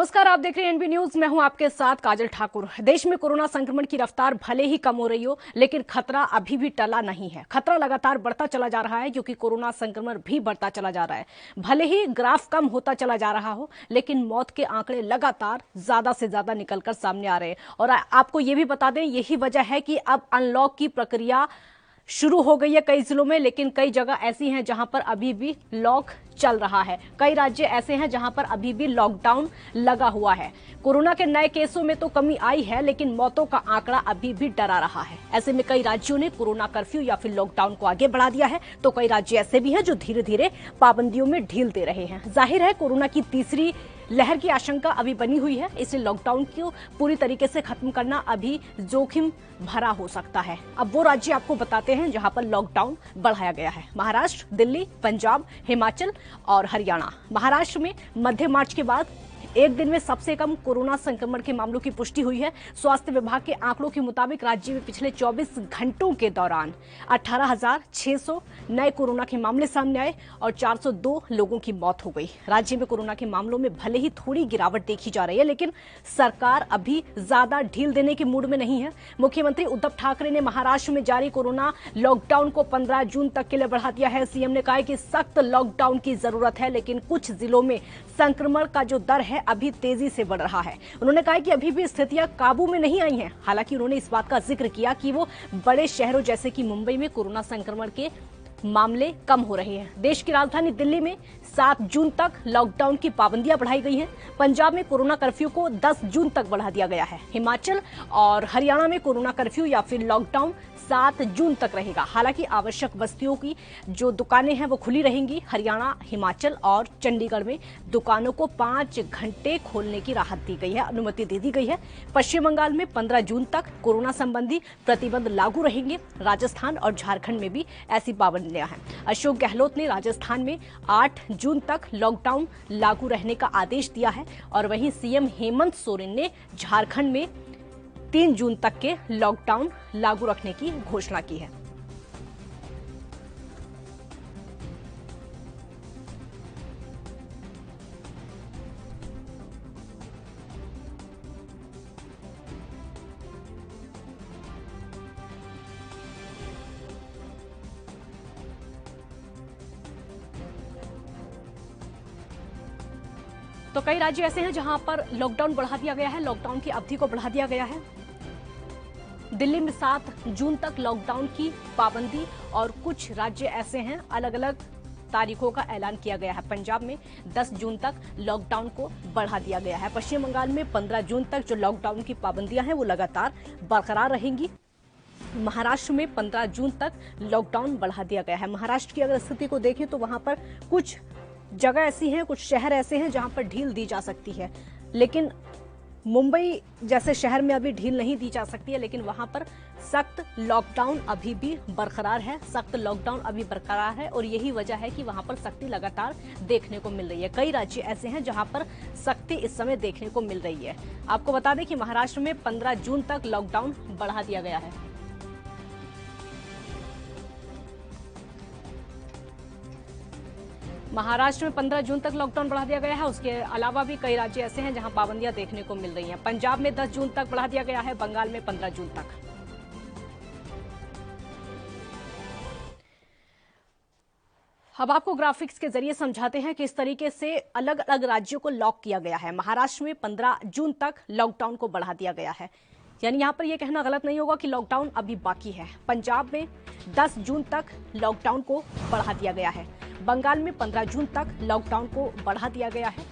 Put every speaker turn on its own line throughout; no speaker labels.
नमस्कार, आप देख रहे हैं एनबी न्यूज। मैं हूं आपके साथ काजल ठाकुर। देश में कोरोना संक्रमण की रफ्तार भले ही कम हो रही हो, लेकिन खतरा अभी भी टला नहीं है। खतरा लगातार बढ़ता चला जा रहा है क्योंकि कोरोना संक्रमण भी बढ़ता चला जा रहा है। भले ही ग्राफ कम होता चला जा रहा हो, लेकिन मौत के आंकड़े लगातार ज्यादा से ज्यादा निकलकर सामने आ रहे हैं। और आपको ये भी बता दें, यही वजह है कि अब अनलॉक की प्रक्रिया शुरू हो गई है कई जिलों में, लेकिन कई जगह ऐसी हैं जहां पर अभी भी लॉक चल रहा है। कई राज्य ऐसे हैं जहां पर अभी भी लॉकडाउन लगा हुआ है। कोरोना के नए केसों में तो कमी आई है, लेकिन मौतों का आंकड़ा अभी भी डरा रहा है। ऐसे में कई राज्यों ने कोरोना कर्फ्यू या फिर लॉकडाउन को आगे बढ़ा दिया है, तो कई राज्य ऐसे भी हैं जो धीरे धीरे पाबंदियों में ढील दे रहे हैं। जाहिर है कोरोना की तीसरी लहर की आशंका अभी बनी हुई है, इसलिए लॉकडाउन को पूरी तरीके से खत्म करना अभी जोखिम भरा हो सकता है। अब वो राज्य आपको बताते हैं जहां पर लॉकडाउन बढ़ाया गया है। महाराष्ट्र, दिल्ली, पंजाब, हिमाचल और हरियाणा। महाराष्ट्र में मध्य मार्च के बाद एक दिन में सबसे कम कोरोना संक्रमण के मामलों की पुष्टि हुई है। स्वास्थ्य विभाग के आंकड़ों के मुताबिक राज्य में पिछले 24 घंटों के दौरान 18,600 नए कोरोना के मामले सामने आए और 402 लोगों की मौत हो गई। राज्य में कोरोना के मामलों में भले ही थोड़ी गिरावट देखी जा रही है, लेकिन सरकार अभी ज्यादा ढील देने के मूड में नहीं है। मुख्यमंत्री उद्धव ठाकरे ने महाराष्ट्र में जारी कोरोना लॉकडाउन को 15 जून तक के लिए बढ़ा दिया है। सीएम ने कहा कि सख्त लॉकडाउन की जरूरत है, लेकिन कुछ जिलों में संक्रमण का जो दर है अभी तेजी से बढ़ रहा है। उन्होंने कहा कि अभी भी स्थितियां काबू में नहीं आई हैं। हालांकि उन्होंने इस बात का जिक्र किया कि वो बड़े शहरों जैसे कि मुंबई में कोरोना संक्रमण के मामले कम हो रहे हैं। देश की राजधानी दिल्ली में 7 जून तक लॉकडाउन की पाबंदियां बढ़ाई गई हैं। पंजाब में कोरोना कर्फ्यू को 10 जून तक बढ़ा दिया गया है। हिमाचल और हरियाणा में कोरोना कर्फ्यू या फिर लॉकडाउन 7 जून तक रहेगा। हालांकि आवश्यक वस्तुओं की जो दुकानें हैं वो खुली रहेंगी। हरियाणा, हिमाचल और चंडीगढ़ में दुकानों को 5 घंटे खोलने की राहत दी गई है, अनुमति दे दी गई है। पश्चिम बंगाल में 15 जून तक कोरोना संबंधी प्रतिबंध लागू रहेंगे। राजस्थान और झारखंड में भी ऐसी पाबंदियां हैं। अशोक गहलोत ने राजस्थान में 8 जून तक लॉकडाउन लागू रहने का आदेश दिया है और वहीं सीएम हेमंत सोरेन ने झारखंड में 3 जून तक के लॉकडाउन लागू रखने की घोषणा की है। तो कई राज्य ऐसे हैं जहां पर लॉकडाउन बढ़ा दिया गया है, लॉकडाउन की अवधि को बढ़ा दिया गया है। दिल्ली में 7 जून तक लॉकडाउन की पाबंदी और कुछ राज्य ऐसे हैं अलग अलग तारीखों का ऐलान किया गया है। पंजाब में 10 जून तक लॉकडाउन को बढ़ा दिया गया है। पश्चिम बंगाल में 15 जून तक जो लॉकडाउन की पाबंदियां हैं वो लगातार बरकरार रहेंगी। महाराष्ट्र में 15 जून तक लॉकडाउन बढ़ा दिया गया है। महाराष्ट्र की अगर स्थिति को देखें तो वहां पर कुछ जगह ऐसी हैं, कुछ शहर ऐसे हैं जहां पर ढील दी जा सकती है, लेकिन मुंबई जैसे शहर में अभी ढील नहीं दी जा सकती है, लेकिन वहां पर सख्त लॉकडाउन अभी भी बरकरार है। सख्त लॉकडाउन अभी बरकरार है और यही वजह है कि वहां पर सख्ती लगातार देखने को मिल रही है। कई राज्य ऐसे हैं जहां पर सख्ती इस समय देखने को मिल रही है। आपको बता दें कि महाराष्ट्र में 15 जून तक लॉकडाउन बढ़ा दिया गया है। महाराष्ट्र में 15 जून तक लॉकडाउन बढ़ा दिया गया है। उसके अलावा भी कई राज्य ऐसे हैं जहां पाबंदियां देखने को मिल रही हैं। पंजाब में 10 जून तक बढ़ा दिया गया है, बंगाल में 15 जून तक। अब आपको ग्राफिक्स के जरिए समझाते हैं कि इस तरीके से अलग अलग राज्यों को लॉक किया गया है। महाराष्ट्र में 15 जून तक लॉकडाउन को बढ़ा दिया गया है, यानी यहां पर यह कहना गलत नहीं होगा कि लॉकडाउन अभी बाकी है। पंजाब में 10 जून तक लॉकडाउन को बढ़ा दिया गया है। बंगाल में 15 जून तक लॉकडाउन को बढ़ा दिया गया है।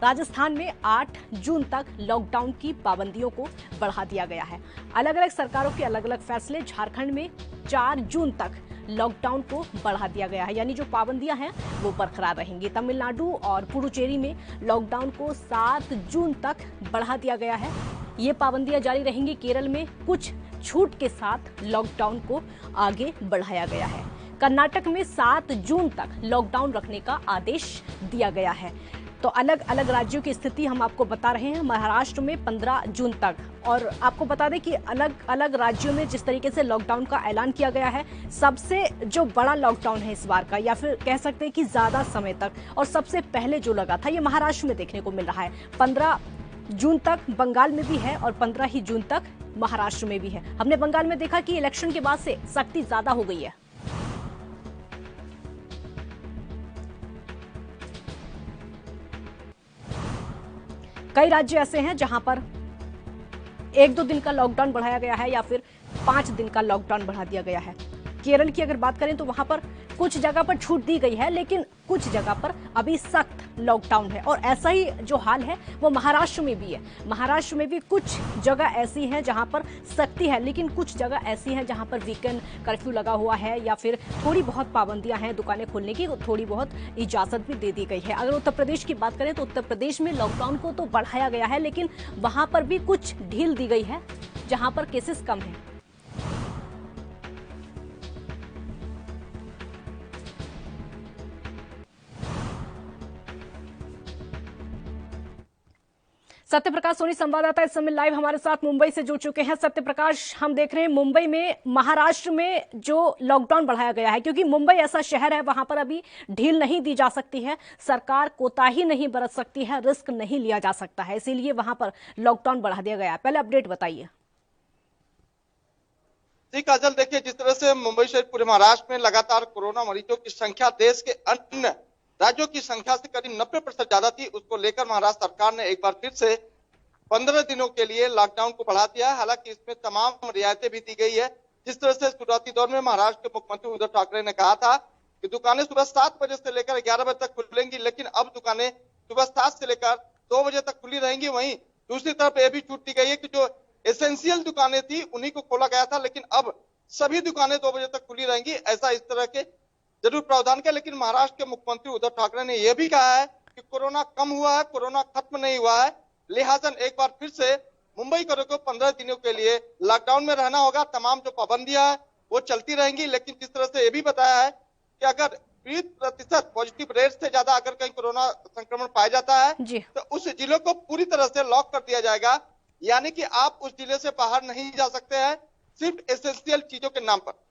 राजस्थान में 8 जून तक लॉकडाउन की पाबंदियों को बढ़ा दिया गया है। अलग अलग सरकारों के अलग अलग फैसले। झारखंड में 4 जून तक लॉकडाउन को बढ़ा दिया गया है, यानी जो पाबंदियां हैं वो बरकरार रहेंगी। तमिलनाडु और पुडुचेरी में लॉकडाउन को 7 जून तक बढ़ा दिया गया है। ये पाबंदियां जारी रहेंगी। केरल में कुछ छूट के साथ लॉकडाउन को आगे बढ़ाया गया है। कर्नाटक में 7 जून तक लॉकडाउन रखने का आदेश दिया गया है। तो अलग अलग राज्यों की स्थिति हम आपको बता रहे हैं। महाराष्ट्र में 15 जून तक, और आपको बता दें कि अलग अलग राज्यों में जिस तरीके से लॉकडाउन का ऐलान किया गया है, सबसे जो बड़ा लॉकडाउन है इस बार का, या फिर कह सकते हैं कि ज्यादा समय तक और सबसे पहले जो लगा था, ये महाराष्ट्र में देखने को मिल रहा है। 15 जून तक बंगाल में भी है और 15 ही जून तक महाराष्ट्र में भी है। हमने बंगाल में देखा कि इलेक्शन के बाद से सख्ती ज्यादा हो गई है। कई राज्य ऐसे हैं जहां पर 1-2 दिन का लॉकडाउन बढ़ाया गया है या फिर 5 दिन का लॉकडाउन बढ़ा दिया गया है। केरल की अगर बात करें तो वहां पर कुछ जगह पर छूट दी गई है, लेकिन कुछ जगह पर अभी सख्त लॉकडाउन है। और ऐसा ही जो हाल है वो महाराष्ट्र में भी है। महाराष्ट्र में भी कुछ जगह ऐसी हैं जहां पर सख्ती है, लेकिन कुछ जगह ऐसी हैं जहां पर वीकेंड कर्फ्यू लगा हुआ है या फिर थोड़ी बहुत पाबंदियां हैं दुकानें खोलने की, थोड़ी बहुत इजाजत भी दे दी गई है। अगर उत्तर प्रदेश की बात करें तो उत्तर प्रदेश में लॉकडाउन को तो बढ़ाया गया है, लेकिन वहां पर भी कुछ ढील दी गई है जहां पर केसेस कम है। सत्य प्रकाश सोनी संवाददाता इस समय लाइव हमारे साथ मुंबई से जुड़ चुके हैं। सत्य प्रकाश, हम देख रहे हैं मुंबई में महाराष्ट्र में जो लॉकडाउन बढ़ाया गया है, क्योंकि मुंबई ऐसा शहर है वहां पर अभी ढील नहीं दी जा सकती है, सरकार कोताही नहीं बरत सकती है, रिस्क नहीं लिया जा सकता है, इसीलिए वहां पर लॉकडाउन बढ़ा दिया गया है। पहले अपडेट बताइए।
जी काजल, देखिए जिस तरह से मुंबई सहित पूरे महाराष्ट्र में लगातार कोरोना मरीजों की संख्या देश के अन्य राज्यों की संख्या से करीब 90% ज्यादा थी, उसको लेकर महाराष्ट्र सरकार ने एक बार फिर से 15 दिनों के लिए लॉकडाउन को बढ़ा दिया। हालांकि इसमें तमाम रियायतें भी दी गई है। जिस तरह से शुरुआती दौर में महाराष्ट्र के मुख्यमंत्री उद्धव ठाकरे ने कहा था कि दुकानें सुबह 7 बजे से लेकर 11 बजे तक खुलेंगी, लेकिन अब दुकानें सुबह 7 से लेकर 2 बजे तक खुली रहेंगी। वहीं दूसरी तरफ यह भी छूट दी गई है कि जो एसेंशियल दुकानें थी उन्हीं को खोला गया था, लेकिन अब सभी दुकानें 2 बजे तक खुली रहेंगी। ऐसा इस तरह के जरूर प्रावधान किया, लेकिन महाराष्ट्र के मुख्यमंत्री उद्धव ठाकरे ने यह भी कहा है कि कोरोना कम हुआ है, कोरोना खत्म नहीं हुआ है, लिहाजा एक बार फिर से मुंबई को 15 दिनों के लिए लॉकडाउन में रहना होगा। तमाम जो पाबंदियां है वो चलती रहेंगी, लेकिन जिस तरह से यह भी बताया है कि अगर 20% पॉजिटिव रेट से ज्यादा अगर कहीं कोरोना संक्रमण पाया जाता है तो उस जिले को पूरी तरह से लॉक कर दिया जाएगा, यानी कि आप उस जिले से बाहर नहीं जा सकते हैं, सिर्फ एसेंशियल चीजों के नाम पर।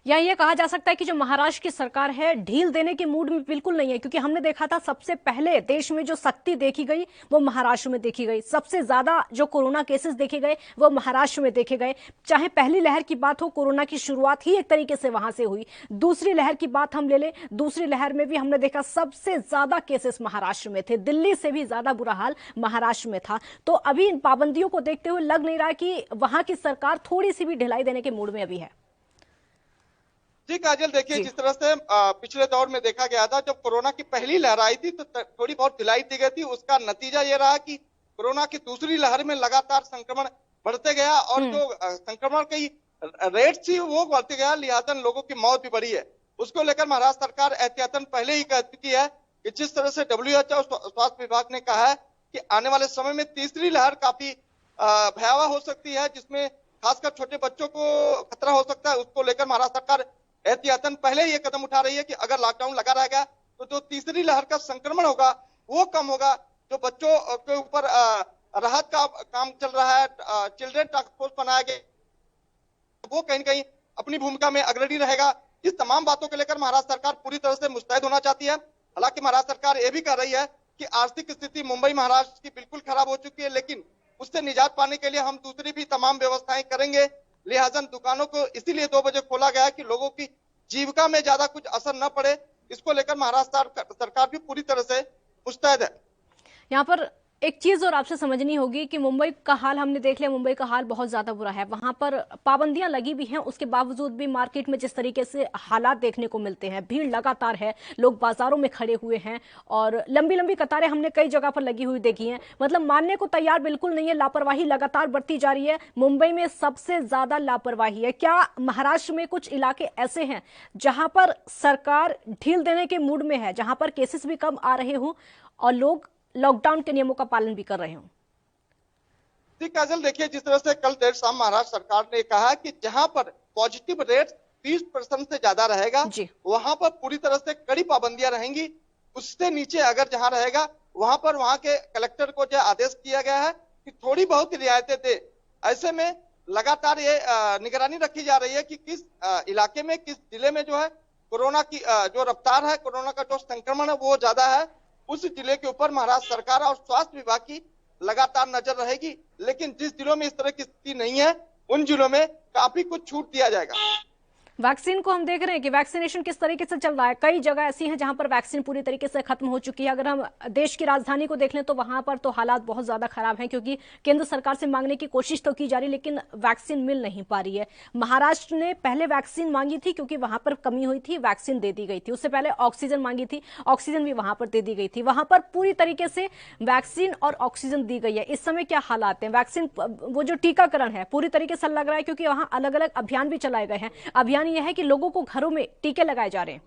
या ये कहा जा सकता है कि जो महाराष्ट्र की सरकार है ढील देने के मूड में बिल्कुल नहीं है, क्योंकि हमने देखा था सबसे पहले देश में जो सख्ती देखी गई वो महाराष्ट्र में देखी गई। सबसे ज्यादा जो कोरोना केसेस देखे गए वो महाराष्ट्र में देखे गए। चाहे पहली लहर की बात हो, कोरोना की शुरुआत ही एक तरीके से वहां से हुई। दूसरी लहर की बात हम ले लें, दूसरी लहर में भी हमने देखा सबसे ज्यादा केसेस महाराष्ट्र में थे, दिल्ली से भी ज्यादा बुरा हाल महाराष्ट्र में था। तो अभी इन पाबंदियों को देखते हुए लग नहीं रहा कि वहां की सरकार थोड़ी सी भी ढिलाई देने के मूड में अभी है।
जी काजल, देखिए जिस तरह से पिछले दौर में देखा गया था, जब कोरोना की पहली लहर आई थी तो थोड़ी बहुत ढिलाई दी गई थी। उसका नतीजा ये रहा कि कोरोना की दूसरी लहर में लगातार संक्रमण बढ़ते गया और जो संक्रमण की रेट थी वो बढ़ते गया, लिहाजा लोगों की मौत भी बढ़ी है। उसको लेकर महाराष्ट्र सरकार एहतियातन पहले ही कह चुकी है कि जिस तरह से WHO स्वास्थ्य विभाग ने कहा है कि आने वाले समय में तीसरी लहर काफी भयावह हो सकती है, जिसमें खासकर छोटे बच्चों को खतरा हो सकता है। उसको लेकर महाराष्ट्र सरकार एहतियातन पहले ये कदम उठा रही है कि अगर लॉकडाउन लगा रहेगा तो जो तीसरी लहर का संक्रमण होगा वो कम होगा। जो बच्चों के ऊपर राहत का काम चल रहा है, चिल्ड्रन टास्क फोर्स बनाया गया, वो कहीं न कहीं अपनी भूमिका में अग्रणी रहेगा। इस तमाम बातों को लेकर महाराष्ट्र सरकार पूरी तरह से मुस्तैद होना चाहती है। हालांकि महाराष्ट्र सरकार ये भी कह रही है कि आर्थिक स्थिति मुंबई महाराष्ट्र की बिल्कुल खराब हो चुकी है, लेकिन उससे निजात पाने के लिए हम दूसरी भी तमाम व्यवस्थाएं करेंगे। लिहाजा दुकानों को इसीलिए 2 बजे खोला गया कि लोगों की जीविका में ज्यादा कुछ असर न पड़े। इसको लेकर महाराष्ट्र सरकार भी पूरी तरह से मुस्तैद है।
यहाँ पर एक चीज और आपसे समझनी होगी कि मुंबई का हाल हमने देख लिया, मुंबई का हाल बहुत ज्यादा बुरा है। वहां पर पाबंदियां लगी भी हैं, उसके बावजूद भी मार्केट में जिस तरीके से हालात देखने को मिलते हैं, भीड़ लगातार है, लोग बाजारों में खड़े हुए हैं और लंबी लंबी कतारें हमने कई जगह पर लगी हुई देखी हैं। मतलब मानने को तैयार बिल्कुल नहीं है, लापरवाही लगातार बढ़ती जा रही है। मुंबई में सबसे ज्यादा लापरवाही है। क्या महाराष्ट्र में कुछ इलाके ऐसे हैं जहां पर सरकार ढील देने के मूड में है, जहां पर केसेस भी कम आ रहे हों और लोग लॉकडाउन के नियमों का पालन भी कर रहे हो?
जी काजल, देखिए जिस तरह से कल देर शाम महाराष्ट्र सरकार ने कहा कि जहां पर पॉजिटिव रेट 20% से ज्यादा रहेगा वहां पर पूरी तरह से कड़ी पाबंदियां रहेंगी। उससे नीचे अगर जहां रहेगा वहां पर वहां के कलेक्टर को जो आदेश किया गया है कि थोड़ी बहुत रियायतें दे। ऐसे में लगातार ये निगरानी रखी जा रही है कि किस इलाके में, किस जिले में जो है कोरोना की जो रफ्तार है, कोरोना का जो संक्रमण है वो ज्यादा है। उस जिले के ऊपर महाराष्ट्र सरकार और स्वास्थ्य विभाग की लगातार नजर रहेगी। लेकिन जिस जिलों में इस तरह की स्थिति नहीं है, उन जिलों में काफी कुछ छूट दिया जाएगा।
वैक्सीन को हम देख रहे हैं कि वैक्सीनेशन किस तरीके से चल रहा है। कई जगह ऐसी हैं जहां पर वैक्सीन पूरी तरीके से खत्म हो चुकी है। अगर हम देश की राजधानी को देख लें तो वहां पर तो हालात बहुत ज्यादा खराब हैं, क्योंकि केंद्र सरकार से मांगने की कोशिश तो की जा रही, लेकिन वैक्सीन मिल नहीं पा रही है। महाराष्ट्र ने पहले वैक्सीन मांगी थी क्योंकि वहां पर कमी हुई थी, वैक्सीन दे दी गई थी। उससे पहले ऑक्सीजन मांगी थी, ऑक्सीजन भी वहां पर दे दी गई थी। वहां पर पूरी तरीके से वैक्सीन और ऑक्सीजन दी गई है। इस समय क्या हालात हैं? वैक्सीन, वो जो टीकाकरण है पूरी तरीके से लग रहा है, क्योंकि वहां अलग अलग अभियान भी चलाए गए हैं। अभियान यह है कि लोगों को घरों में टीके लगाए जा रहे हैं।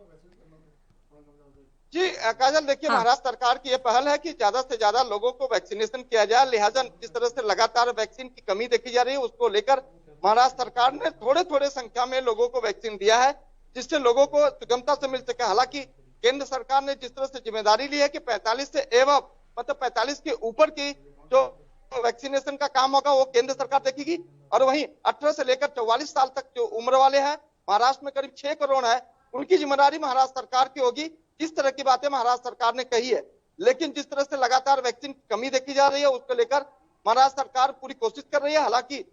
जी काजल, देखिए महाराष्ट्र सरकार की यह पहल है कि ज्यादा से ज्यादा लोगों को वैक्सीनेशन किया जाए। लिहाजा जिस तरह से लगातार वैक्सीन की कमी देखी जा रही है, उसको लेकर महाराष्ट्र सरकार ने थोड़े थोड़े संख्या में लोगों को वैक्सीन दिया है, जिससे लोगों को सुगमता से मिल सके। हालांकि केंद्र सरकार ने जिस तरह से जिम्मेदारी ली है कि 45 से एवं मतलब 45 के ऊपर की जो वैक्सीनेशन का काम होगा वो केंद्र सरकार देखेगी, और वहीं 18 से लेकर 44 साल तक जो उम्र वाले हैं, महाराष्ट्र में करीब 6 करोड़ है, उनकी जिम्मेदारी महाराष्ट्र सरकार की होगी। इस तरह की बातें महाराष्ट्र सरकार ने कही है। लेकिन जिस तरह से लगातार वैक्सीन की कमी देखी जा रही है, उसको लेकर महाराष्ट्र सरकार पूरी कोशिश कर रही है। हालांकि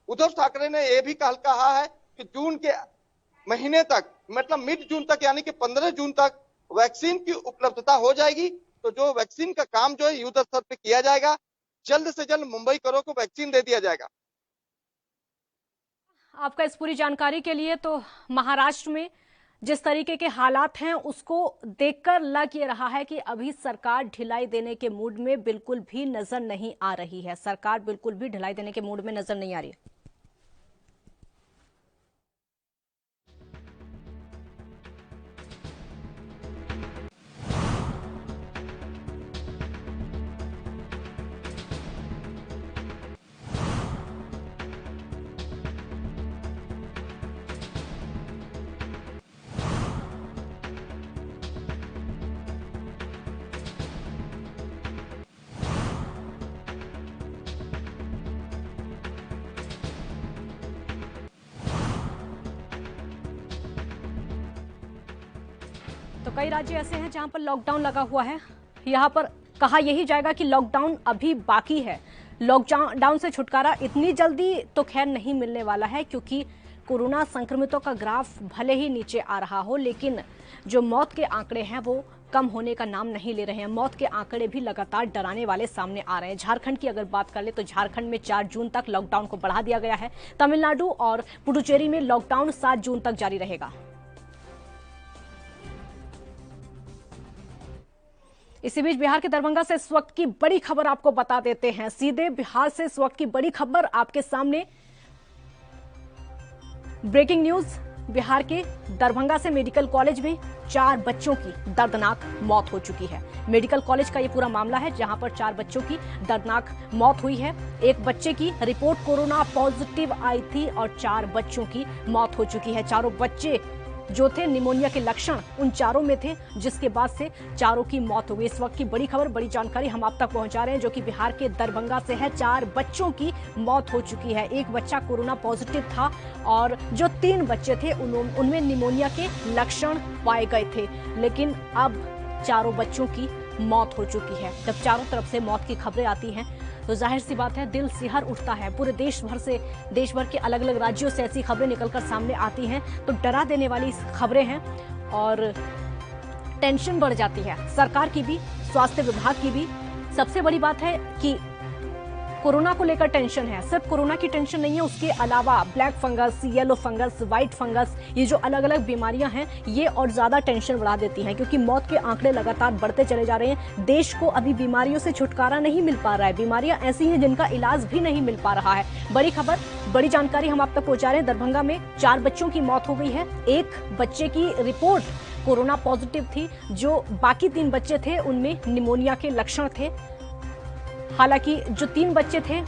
उद्धव ठाकरे ने यह भी कहा है कि जून के महीने तक, मतलब मिड जून तक, यानी कि 15 जून तक वैक्सीन की उपलब्धता हो जाएगी। तो जो वैक्सीन का काम जो है युद्ध स्तर पर किया जाएगा, जल्द से जल्द मुंबई करों को वैक्सीन दे दिया जाएगा।
आपका इस पूरी जानकारी के लिए। तो महाराष्ट्र में जिस तरीके के हालात हैं उसको देखकर लग ये रहा है कि अभी सरकार ढिलाई देने के मूड में बिल्कुल भी नजर नहीं आ रही है। सरकार बिल्कुल भी ढिलाई देने के मूड में नजर नहीं आ रही है। तो कई राज्य ऐसे हैं जहां पर लॉकडाउन लगा हुआ है। यहां पर कहा यही जाएगा कि लॉकडाउन अभी बाकी है। लॉकडाउन से छुटकारा इतनी जल्दी तो खैर नहीं मिलने वाला है, क्योंकि कोरोना संक्रमितों का ग्राफ भले ही नीचे आ रहा हो, लेकिन जो मौत के आंकड़े हैं वो कम होने का नाम नहीं ले रहे हैं। मौत के आंकड़े भी लगातार डराने वाले सामने आ रहे हैं। झारखंड की अगर बात कर ले तो झारखंड में 4 जून तक लॉकडाउन को बढ़ा दिया गया है। तमिलनाडु और पुडुचेरी में लॉकडाउन 7 जून तक जारी रहेगा। इसी बीच बिहार के दरभंगा से इस वक्त की बड़ी खबर आपको बता देते हैं। सीधे बिहार से इस वक्त की बड़ी खबर आपके सामने। ब्रेकिंग न्यूज, बिहार के दरभंगा से मेडिकल कॉलेज में 4 बच्चों की दर्दनाक मौत हो चुकी है। मेडिकल कॉलेज का ये पूरा मामला है, जहां पर 4 बच्चों की दर्दनाक मौत हुई है। एक बच्चे की रिपोर्ट कोरोना पॉजिटिव आई थी और 4 बच्चों की मौत हो चुकी है। चारों बच्चे जो थे निमोनिया के लक्षण उन चारों में थे, जिसके बाद से चारों की मौत हो गई। इस वक्त की बड़ी खबर, बड़ी जानकारी हम आप तक पहुंचा रहे हैं, जो कि बिहार के दरभंगा से है। 4 बच्चों की मौत हो चुकी है। एक बच्चा कोरोना पॉजिटिव था और जो 3 बच्चे थे उनमें निमोनिया के लक्षण पाए गए थे, लेकिन अब चारों बच्चों की मौत हो चुकी है। जब चारों तरफ से मौत की खबरें आती हैं तो जाहिर सी बात है दिल सिहर उठता है। पूरे देश भर के अलग अलग राज्यों से ऐसी खबरें निकलकर सामने आती हैं तो डरा देने वाली खबरें हैं और टेंशन बढ़ जाती है। सरकार की भी, स्वास्थ्य विभाग की भी। सबसे बड़ी बात है कि कोरोना को लेकर टेंशन है। सिर्फ कोरोना की टेंशन नहीं है, उसके अलावा black fungus, yellow fungus, white fungus, ये जो अलग अलग बीमारियां हैं ये और ज्यादा टेंशन बढ़ा देती हैं, क्योंकि मौत के आंकड़े लगातार बढ़ते चले जा रहे हैं। देश को अभी बीमारियों से छुटकारा नहीं मिल पा रहा है। बीमारियां ऐसी हैं जिनका इलाज भी नहीं मिल पा रहा है। बड़ी खबर, बड़ी जानकारी हम आप तक पहुंचा रहे हैं। दरभंगा में 4 बच्चों की मौत हो गई है। एक बच्चे की रिपोर्ट कोरोना पॉजिटिव थी, जो बाकी 3 बच्चे थे उनमें निमोनिया के लक्षण थे। हालांकि जो 3 बच्चे थे,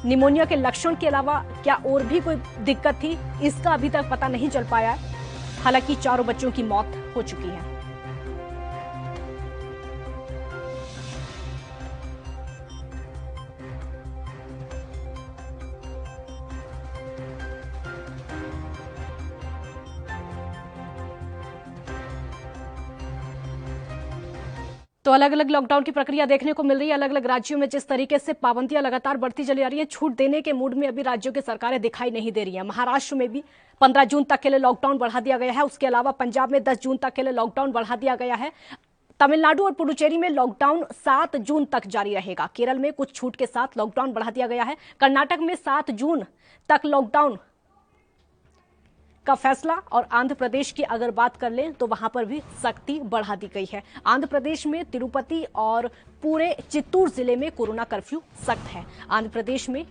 निमोनिया के लक्षण के अलावा क्या और भी कोई दिक्कत थी, इसका अभी तक पता नहीं चल पाया। हालांकि चारों बच्चों की मौत हो चुकी है। अलग अलग लॉकडाउन की प्रक्रिया देखने को मिल रही है। अलग अलग राज्यों में जिस तरीके से पाबंदियां लगातार बढ़ती चली जा रही है, छूट देने के मूड में अभी राज्यों की सरकारें दिखाई नहीं दे रही है। महाराष्ट्र में भी 15 जून तक के लिए लॉकडाउन बढ़ा दिया गया है। उसके अलावा पंजाब में 10 जून तक के लिए लॉकडाउन बढ़ा दिया गया है। तमिलनाडु और पुडुचेरी में लॉकडाउन 7 जून तक जारी रहेगा। केरल में कुछ छूट के साथ लॉकडाउन बढ़ा दिया गया है। कर्नाटक में 7 जून तक लॉकडाउन का फैसला, और आंध्र प्रदेश की अगर बात कर लें तो वहां पर भी सख्ती बढ़ा दी गई है। आंध्र प्रदेश में तिरुपति और पूरे चित्तूर जिले में कोरोना कर्फ्यू सख्त है। आंध्र प्रदेश में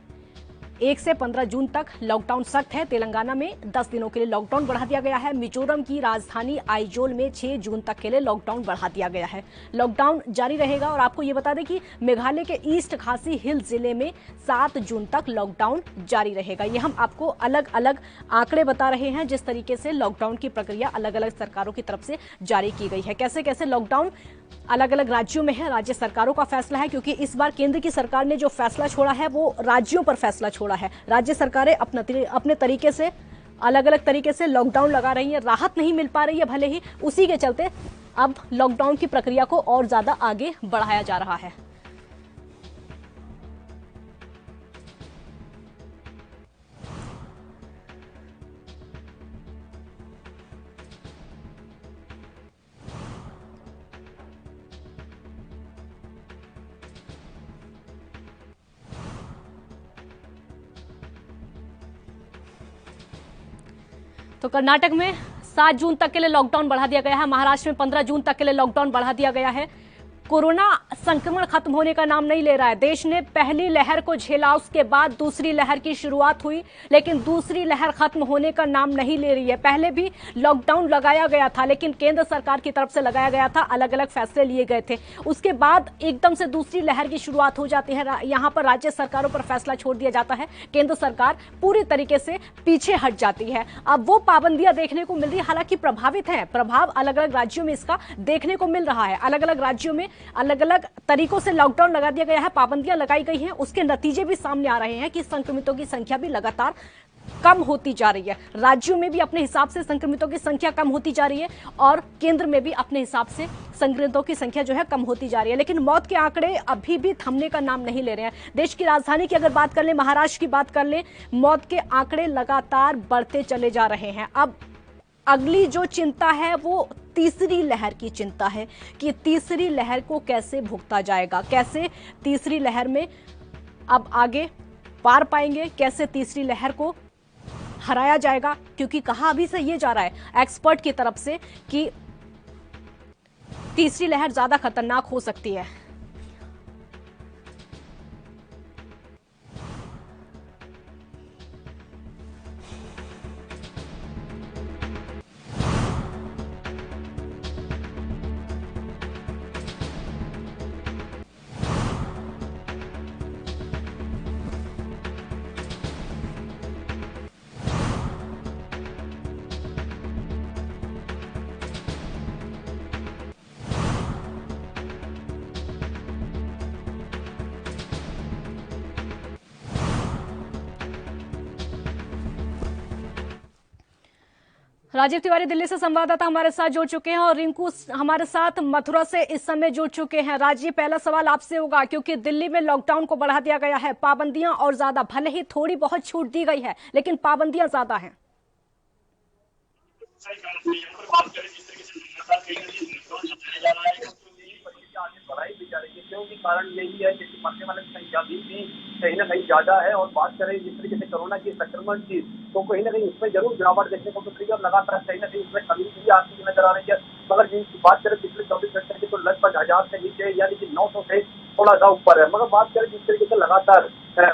1 से 15 जून तक लॉकडाउन सख्त है। तेलंगाना में 10 दिनों के लिए लॉकडाउन बढ़ा दिया गया है। मिजोरम की राजधानी आइजोल में 6 जून तक के लिए लॉकडाउन बढ़ा दिया गया है। लॉकडाउन जारी रहेगा। और आपको ये बता दें कि मेघालय के ईस्ट खासी हिल जिले में 7 जून तक लॉकडाउन जारी रहेगा। ये हम आपको अलग अलग आंकड़े बता रहे हैं, जिस तरीके से लॉकडाउन की प्रक्रिया अलग अलग सरकारों की तरफ से जारी की गई है। कैसे कैसे लॉकडाउन अलग अलग राज्यों में है, राज्य सरकारों का फैसला है, क्योंकि इस बार केंद्र की सरकार ने जो फैसला छोड़ा है वो राज्यों पर फैसला छोड़ा है। राज्य सरकारें अपने तरीके से अलग अलग तरीके से लॉकडाउन लगा रही है। राहत नहीं मिल पा रही है भले ही, उसी के चलते अब लॉकडाउन की प्रक्रिया को और ज्यादा आगे बढ़ाया जा रहा है। तो कर्नाटक में 7 जून तक के लिए लॉकडाउन बढ़ा दिया गया है। महाराष्ट्र में 15 जून तक के लिए लॉकडाउन बढ़ा दिया गया है। कोरोना संक्रमण खत्म होने का नाम नहीं ले रहा है। देश ने पहली लहर को झेला, उसके बाद दूसरी लहर की शुरुआत हुई, लेकिन दूसरी लहर खत्म होने का नाम नहीं ले रही है। पहले भी लॉकडाउन लगाया गया था, लेकिन केंद्र सरकार की तरफ से लगाया गया था, अलग अलग फैसले लिए गए थे। उसके बाद एकदम से दूसरी लहर की शुरुआत हो जाती है। यहां पर राज्य सरकारों पर फैसला छोड़ दिया जाता है। केंद्र सरकार पूरी तरीके से पीछे हट जाती है। अब वो पाबंदियां देखने को मिल रही है, हालांकि प्रभावित है, प्रभाव अलग अलग राज्यों में इसका देखने को मिल रहा है। अलग अलग राज्यों में अलग अलग तरीकों से लॉकडाउन लगा दिया गया है, पाबंदियां लगाई गई हैं। उसके नतीजे भी सामने आ रहे हैं कि संक्रमितों की संख्या भी लगातार कम होती जा रही है। राज्यों में भी अपने हिसाब से संक्रमितों की संख्या कम होती जा रही है, और केंद्र में भी अपने हिसाब से संक्रमितों की संख्या जो है कम होती जा रही है। लेकिन मौत के आंकड़े अभी भी थमने का नाम नहीं ले रहे हैं। देश की राजधानी की अगर बात कर लें, महाराष्ट्र की बात कर लें, मौत के आंकड़े लगातार बढ़ते चले जा रहे हैं। अब अगली जो चिंता है वो तीसरी लहर की चिंता है कि तीसरी लहर को कैसे भुगता जाएगा, कैसे तीसरी लहर में अब आगे पार पाएंगे, कैसे तीसरी लहर को हराया जाएगा। क्योंकि कहा अभी से ये जा रहा है एक्सपर्ट की तरफ से कि तीसरी लहर ज्यादा खतरनाक हो सकती है। राजीव तिवारी दिल्ली से संवाददाता हमारे साथ जुड़ चुके हैं, और रिंकू हमारे साथ मथुरा से इस समय जुड़ चुके हैं। राजीव, पहला सवाल आपसे होगा, क्योंकि दिल्ली में लॉकडाउन को बढ़ा दिया गया है, पाबंदियां और ज्यादा, भले ही थोड़ी बहुत छूट दी गई है, लेकिन पाबंदियां ज्यादा हैं।
बढ़ाई भी जा रही है, क्योंकि कारण यही है कि मरने वालों की संख्या भी कहीं ना कहीं ज्यादा है। और बात करें जिस तरीके से कोरोना की संक्रमण की, तो कहीं ना कहीं उसमें जरूर गिरावट देखने को मिल रही है, और लगातार कहीं ना कहीं उसमें कमी भी आती हुई नजर आ रही है। मगर जिनकी बात करें पिछले 24 घंटे की, तो लगभग 1000 से नीचे, यानी कि 900 से थोड़ा सा ऊपर है। मगर बात करें जिस तरीके से लगातार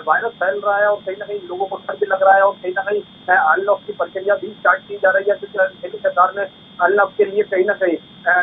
वायरस फैल रहा है, और कहीं ना कहीं लोगों को डर भी लग रहा है, और कहीं ना कहीं अनलॉक की प्रक्रिया भी स्टार्ट की जा रही है, क्योंकि दिल्ली सरकार ने अनलॉक के लिए कहीं ना कहीं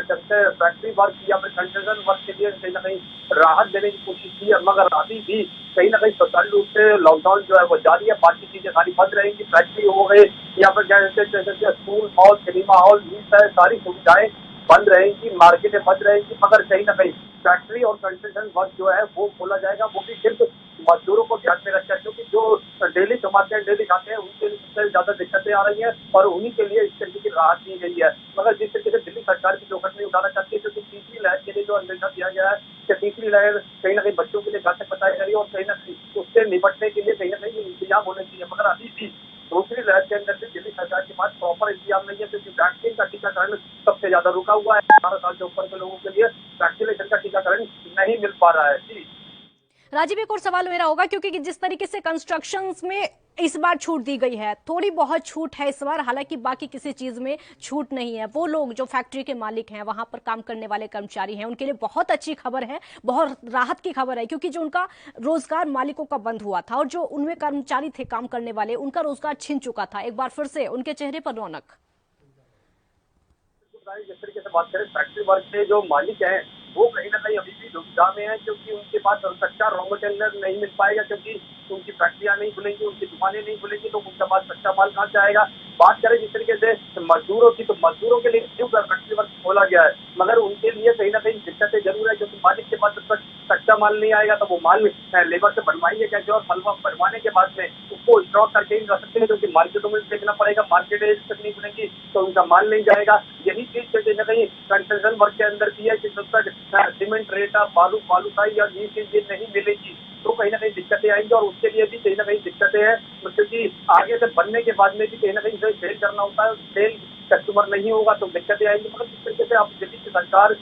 जब से फैक्ट्री वर्क या फिर कंस्ट्रक्शन वर्क के लिए कहीं ना कहीं राहत देने की कोशिश की है। मगर अभी भी कहीं ना कहीं स्वतंत्र रूप से लॉकडाउन जो है वो जारी है। बाकी चीजें सारी बंद रहेंगी, फैक्ट्री हो गए या फिर जैसे स्कूल हॉल, सिनेमा हॉल, ये सारी सुविधाएं बंद रहेंगी, मार्केटें बंद रहेंगी। मगर कहीं ना कहीं फैक्ट्री और कंस्ट्रक्शन वर्क जो है वो खोला जाएगा, वो भी सिर्फ मजदूरों को ध्यान में रखकर, क्योंकि जो डेली कमाते हैं, डेली खाते हैं, उनके लिए ज्यादा दिक्कतें आ रही है और उन्हीं के लिए इस तरीके की राहत दी गई है। मगर जिस तरीके से दिल्ली सरकार की चौकट में उठाना चाहती है, क्योंकि तीसरी लहर के लिए जो अंदेशा दिया गया है कि तीसरी लहर कहीं ना कहीं बच्चों के लिए घातक बताई जा रही है और कहीं ना कहीं उससे निपटने के लिए कहीं ना कहीं इंतजाम होने चाहिए। मगर अभी भी दूसरी लहर के अंदर भी दिल्ली सरकार के पास प्रॉपर इंतजाम नहीं है, क्योंकि वैक्सीन का टीकाकरण सबसे ज्यादा रुका हुआ है। 18 साल से ऊपर के लोगों के लिए वैक्सीनेशन का टीकाकरण नहीं मिल पा रहा है। जी
राजीव, एक और सवाल मेरा होगा, क्योंकि जिस तरीके से कंस्ट्रक्शंस में इस बार छूट दी गई है, थोड़ी बहुत छूट है इस बार, हालांकि बाकी किसी चीज में छूट नहीं है। वो लोग जो फैक्ट्री के मालिक हैं, वहां पर काम करने वाले कर्मचारी हैं, उनके लिए बहुत अच्छी खबर है, बहुत राहत की खबर है, क्योंकि जो उनका रोजगार मालिकों का बंद हुआ था और जो उनमें कर्मचारी थे काम करने वाले, उनका रोजगार छिन चुका था। एक बार फिर से उनके चेहरे पर रौनक।
जिस तरीके से बात करें, फैक्ट्री वर्ग के जो मालिक हैं वो कहीं ना कहीं अभी भी दुविधा में है, क्योंकि उनके पास कच्चा रॉ मटेरियल नहीं मिल पाएगा, क्योंकि उनकी फैक्ट्रियां नहीं खुलेंगी, उनकी दुकानें नहीं खुलेंगी, तो उनके पास कच्चा माल कहाँ से आएगा। बात करें जिस तरीके से मजदूरों की, तो मजदूरों के लिए क्यों फैक्ट्री वर्ग खोला गया है, मगर उनके लिए कहीं ना कहीं दिक्कतें जरूर है, क्योंकि मालिक के पास जब तक कच्चा माल नहीं आएगा तो वो माल लेबर से बनवाएंगे कैसे, और हलवा बनवाने के बाद में उसको स्टॉक करके ही रख सकते हैं, क्योंकि मार्केटों में देखना पड़ेगा, मार्केट तक नहीं खुलेंगी तो उनका माल नहीं जाएगा। यही चीज कहीं ना कहीं कंस्ट्रक्शन वर्क के अंदर भी है कि जब तक सीमेंट रेता बालूशाही या ये चीजें नहीं मिलेगी तो कहीं ना कहीं दिक्कतें आएंगी, और उसके लिए भी कहीं ना कहीं दिक्कतें हैं, क्योंकि आगे से बनने के बाद में भी कहीं ना कहीं सेल करना होता है, सेल कस्टमर नहीं होगा तो दिक्कतें आएंगी। मतलब जिस तरीके से आप दिल्ली की सरकार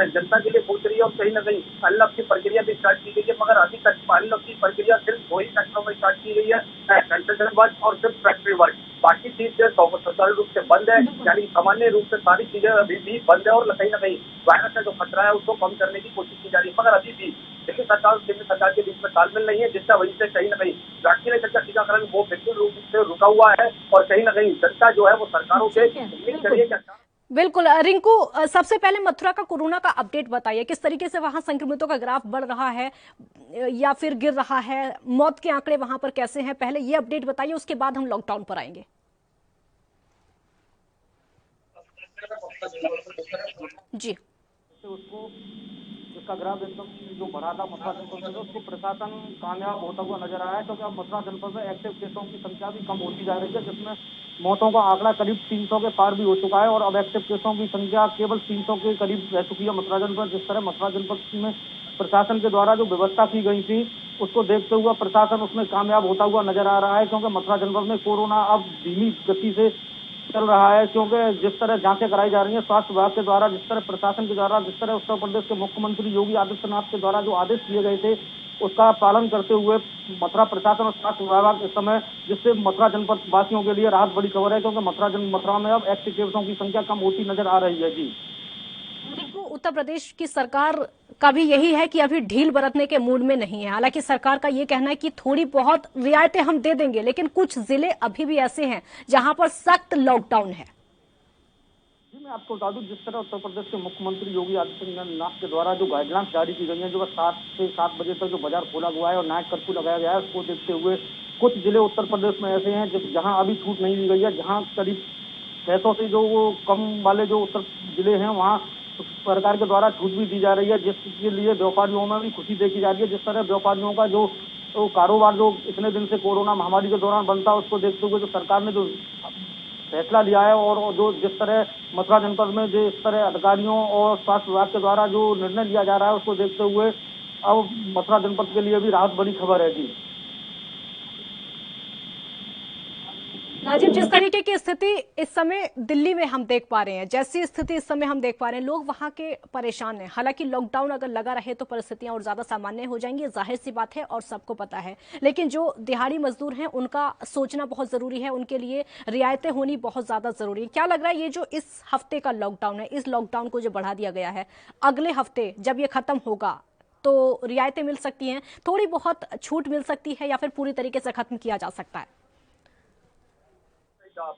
जनता के लिए सोच रही है और कहीं ना कहीं अनलॉक की प्रक्रिया भी स्टार्ट की गई है, मगर अभी तक अनलॉक की प्रक्रिया सिर्फ वही सेक्टरों में स्टार्ट की गई है, कंस्ट्रक्शन वर्क और सिर्फ फैक्ट्री वर्क। बाकी चीज सुचारू रूप से बंद है, यानी सामान्य रूप से सारी चीजें अभी भी बंद है, और कहीं ना कहीं वायरस का जो खतरा है उसको कम करने की कोशिश की जा रही है। मगर अभी भी दिल्ली सरकार और केंद्र सरकार के बीच में तालमेल नहीं है, जिसका वजह से कहीं ना कहीं वैक्सीनेशन का टीकाकरण वो बिल्कुल रूप से रुका हुआ है, और कहीं ना कहीं जनता जो है वो सरकारों से उम्मीद करिए कि
बिल्कुल रिंकू, सबसे पहले मथुरा का कोरोना का अपडेट बताइए, किस तरीके से वहां संक्रमितों का ग्राफ बढ़ रहा है या फिर गिर रहा है, मौत के आंकड़े वहां पर कैसे हैं, पहले ये अपडेट बताइए, उसके बाद हम लॉकडाउन पर आएंगे। जी
उसको इसका ग्राफ एकदम जो बढ़ा था मथुरा जनपद में, उसको प्रशासन कामयाब होता हुआ नजर आया है, क्योंकि अब मथुरा जनपद में एक्टिव केसों की संख्या भी कम होती जा रही है, जिसमें मौतों का आंकड़ा करीब 300 के पार भी हो चुका है, और अब एक्टिव केसों की संख्या केवल 300 के करीब रह चुकी है मथुरा जनपद। जिस तरह मथुरा जनपद में प्रशासन के द्वारा जो व्यवस्था की गई थी उसको देखते हुए प्रशासन उसमें कामयाब होता हुआ नजर आ रहा है, क्योंकि मथुरा जनपद में कोरोना अब धीमी गति से चल रहा है, क्योंकि जिस तरह जांचें कराई जा रही हैं स्वास्थ्य विभाग के द्वारा, जिस तरह प्रशासन के द्वारा, जिस तरह उत्तर प्रदेश के मुख्यमंत्री योगी आदित्यनाथ के द्वारा जो आदेश दिए गए थे उसका पालन करते हुए मथुरा प्रशासन और स्वास्थ्य विभाग इस समय, जिससे मथुरा जनपद वासियों के लिए राहत बड़ी खबर है, क्योंकि मथुरा में अब एक्टिव केसों की संख्या कम होती नजर आ रही है। जी
उत्तर प्रदेश की सरकार का भी यही है कि अभी ढील बरतने के मूड में नहीं है। हालांकि सरकार का ये कहना है कि थोड़ी बहुत रियायतें हम दे देंगे, लेकिन कुछ जिले अभी भी ऐसे हैं जहां पर सख्त लॉकडाउन है।
जी मैं आपको बता दूं, जिस तरह उत्तर प्रदेश के मुख्यमंत्री योगी आदित्यनाथ के द्वारा जो गाइडलाइंस जारी की गई हैं, जो 7 से 7 बजे तक जो बाजार खोला हुआ है और नाइट कर्फ्यू लगाया गया है, उसको देखते हुए कुछ जिले उत्तर प्रदेश में ऐसे हैं जहां अभी छूट नहीं दी गई है, जहां करीब 600 से जो वो कम वाले जो उत्तर जिले हैं वहाँ सरकार के द्वारा छूट भी दी जा रही है, जिसके लिए व्यापारियों में भी खुशी देखी जा रही है। जिस तरह व्यापारियों का जो कारोबार जो इतने दिन से कोरोना महामारी के दौरान बंद था, उसको देखते हुए जो सरकार ने जो फैसला लिया है, और जो जिस तरह मथुरा जनपद में जिस तरह अधिकारियों और स्वास्थ्य विभाग के द्वारा जो निर्णय लिया जा रहा है, उसको देखते हुए अब मथुरा जनपद के लिए भी राहत बड़ी खबर है। जी
राजीव, जिस तरीके की स्थिति इस समय दिल्ली में हम देख पा रहे हैं, जैसी स्थिति इस समय हम देख पा रहे हैं, लोग वहां के परेशान हैं। हालांकि लॉकडाउन अगर लगा रहे तो परिस्थितियां और ज्यादा सामान्य हो जाएंगी, जाहिर सी बात है और सबको पता है, लेकिन जो दिहाड़ी मजदूर हैं उनका सोचना बहुत जरूरी है, उनके लिए रियायतें होनी बहुत ज्यादा जरूरी है। क्या लग रहा है ये जो इस हफ्ते का लॉकडाउन है, इस लॉकडाउन को जो बढ़ा दिया गया है, अगले हफ्ते जब ये खत्म होगा तो रियायतें मिल सकती हैं, थोड़ी बहुत छूट मिल सकती है, या फिर पूरी तरीके से खत्म किया जा सकता है?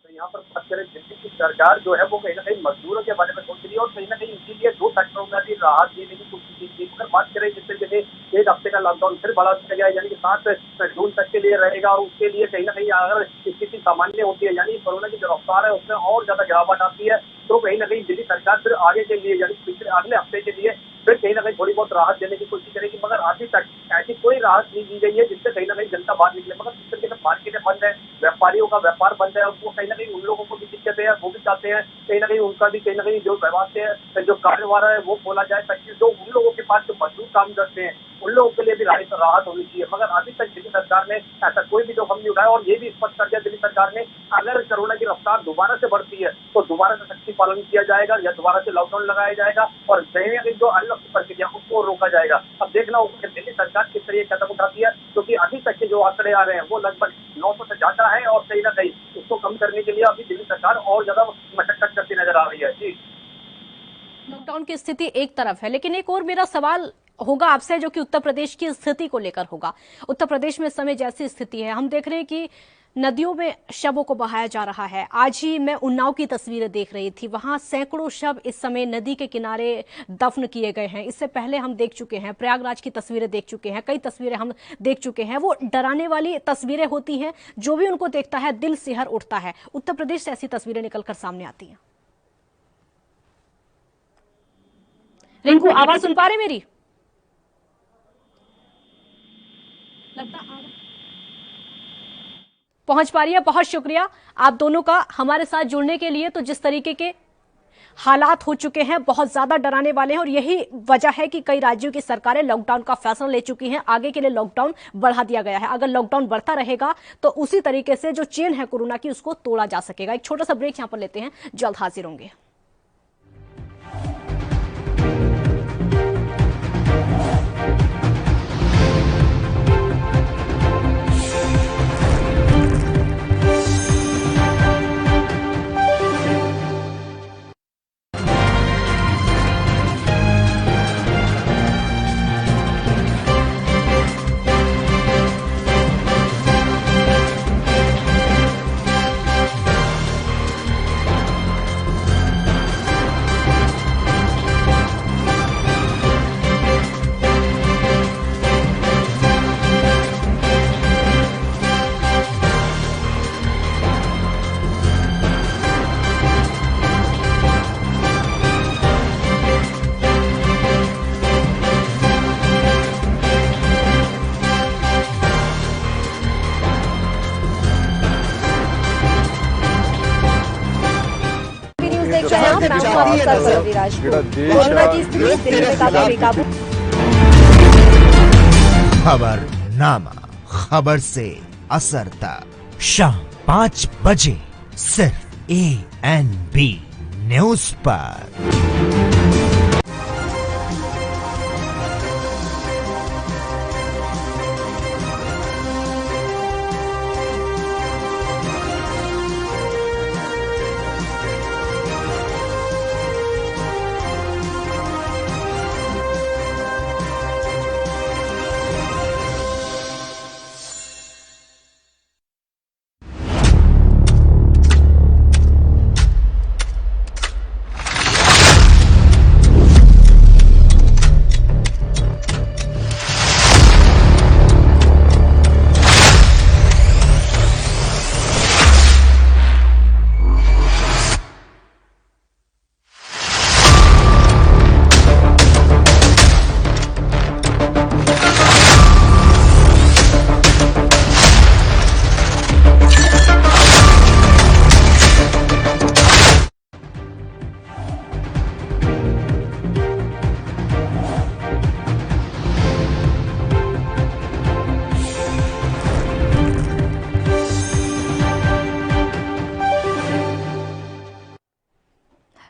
यहाँ पर बात करें, दिल्ली की सरकार जो है वो कहीं ना कहीं मजदूरों के बारे में सोच रही है, और कहीं ना कहीं इसीलिए 2 सेक्टरों में भी राहत देने की कोशिश की थी। अगर बात करें जिस तरीके से 1 हफ्ते का लॉकडाउन फिर बढ़ा दिया गया, यानी कि 7 जून तक के लिए रहेगा, और उसके लिए कहीं ना कहीं अगर स्थिति सामान्य होती है, यानी कोरोना की जो रफ्तार है उसमें और ज्यादा गिरावट आती है, तो कहीं ना कहीं दिल्ली सरकार फिर आगे के लिए यानी पिछले अगले हफ्ते के लिए फिर कहीं ना कहीं थोड़ी बहुत राहत देने की कोशिश करेगी, मगर अभी तक ऐसी कोई राहत नहीं दी गई है जिससे कहीं ना कहीं जनता बाहर निकले। मगर जिस तरीके से मार्केटें बंद है, व्यापारियों का व्यापार बंद है, वो कहीं ना कहीं उन लोगों को भी दिक्कत है, वो भी चाहते हैं कहीं ना कहीं उनका भी कहीं ना कहीं जो व्यवहार है, जो कार्यवाह है वो खोला जाए, ताकि जो उन लोगों के पास जो मजदूर काम करते हैं उन लोगों के लिए भी राहत होनी चाहिए। मगर अभी तक दिल्ली सरकार ने ऐसा कोई भी जोखिम नहीं उठाया, और ये भी स्पष्ट कर दिया दिल्ली सरकार ने, अगर कोरोना की रफ्तार दोबारा से बढ़ती है तो दोबारा से सख्ती पालन किया जाएगा या दोबारा से लॉकडाउन लगाया जाएगा, और कहीं ना कहीं जो अनलॉक की प्रक्रिया उसको रोका जाएगा। अब देखना होगा कि दिल्ली सरकार किस तरह कदम उठाती है, क्योंकि अभी तक के जो आंकड़े आ रहे हैं वो लगभग 900 से ज्यादा है, और कहीं ना कहीं उसको कम करने के लिए अभी दिल्ली सरकार और ज्यादा मशक्कत करती नजर आ रही है। जी,
लॉकडाउन की स्थिति एक तरफ है, लेकिन एक और मेरा सवाल होगा आपसे जो कि उत्तर प्रदेश की स्थिति को लेकर होगा। उत्तर प्रदेश में इस समय जैसी स्थिति है, हम देख रहे हैं कि नदियों में शवों को बहाया जा रहा है। आज ही मैं उन्नाव की तस्वीरें देख रही थी, वहां सैकड़ों शव इस समय नदी के किनारे दफन किए गए हैं। इससे पहले हम देख चुके हैं, प्रयागराज की तस्वीरें देख चुके हैं, कई तस्वीरें हम देख चुके हैं। वो डराने वाली तस्वीरें होती हैं, जो भी उनको देखता है दिल सिहर उठता है। उत्तर प्रदेश से ऐसी तस्वीरें निकलकर सामने आती हैं। रिंकू, आवाज सुन पा रहे मेरी? लगता पहुंच पा रही है। बहुत शुक्रिया आप दोनों का हमारे साथ जुड़ने के लिए। तो जिस तरीके के हालात हो चुके हैं बहुत ज्यादा डराने वाले हैं, और यही वजह है कि कई राज्यों की सरकारें लॉकडाउन का फैसला ले चुकी हैं। आगे के लिए लॉकडाउन बढ़ा दिया गया है। अगर लॉकडाउन बढ़ता रहेगा तो उसी तरीके से जो चेन है कोरोना की उसको तोड़ा जा सकेगा। एक छोटा सा ब्रेक यहां पर लेते हैं, जल्द हाजिर होंगे।
खबरनामा, खबर से असर तक शाम 5 बजे सिर्फ ANB न्यूज पर।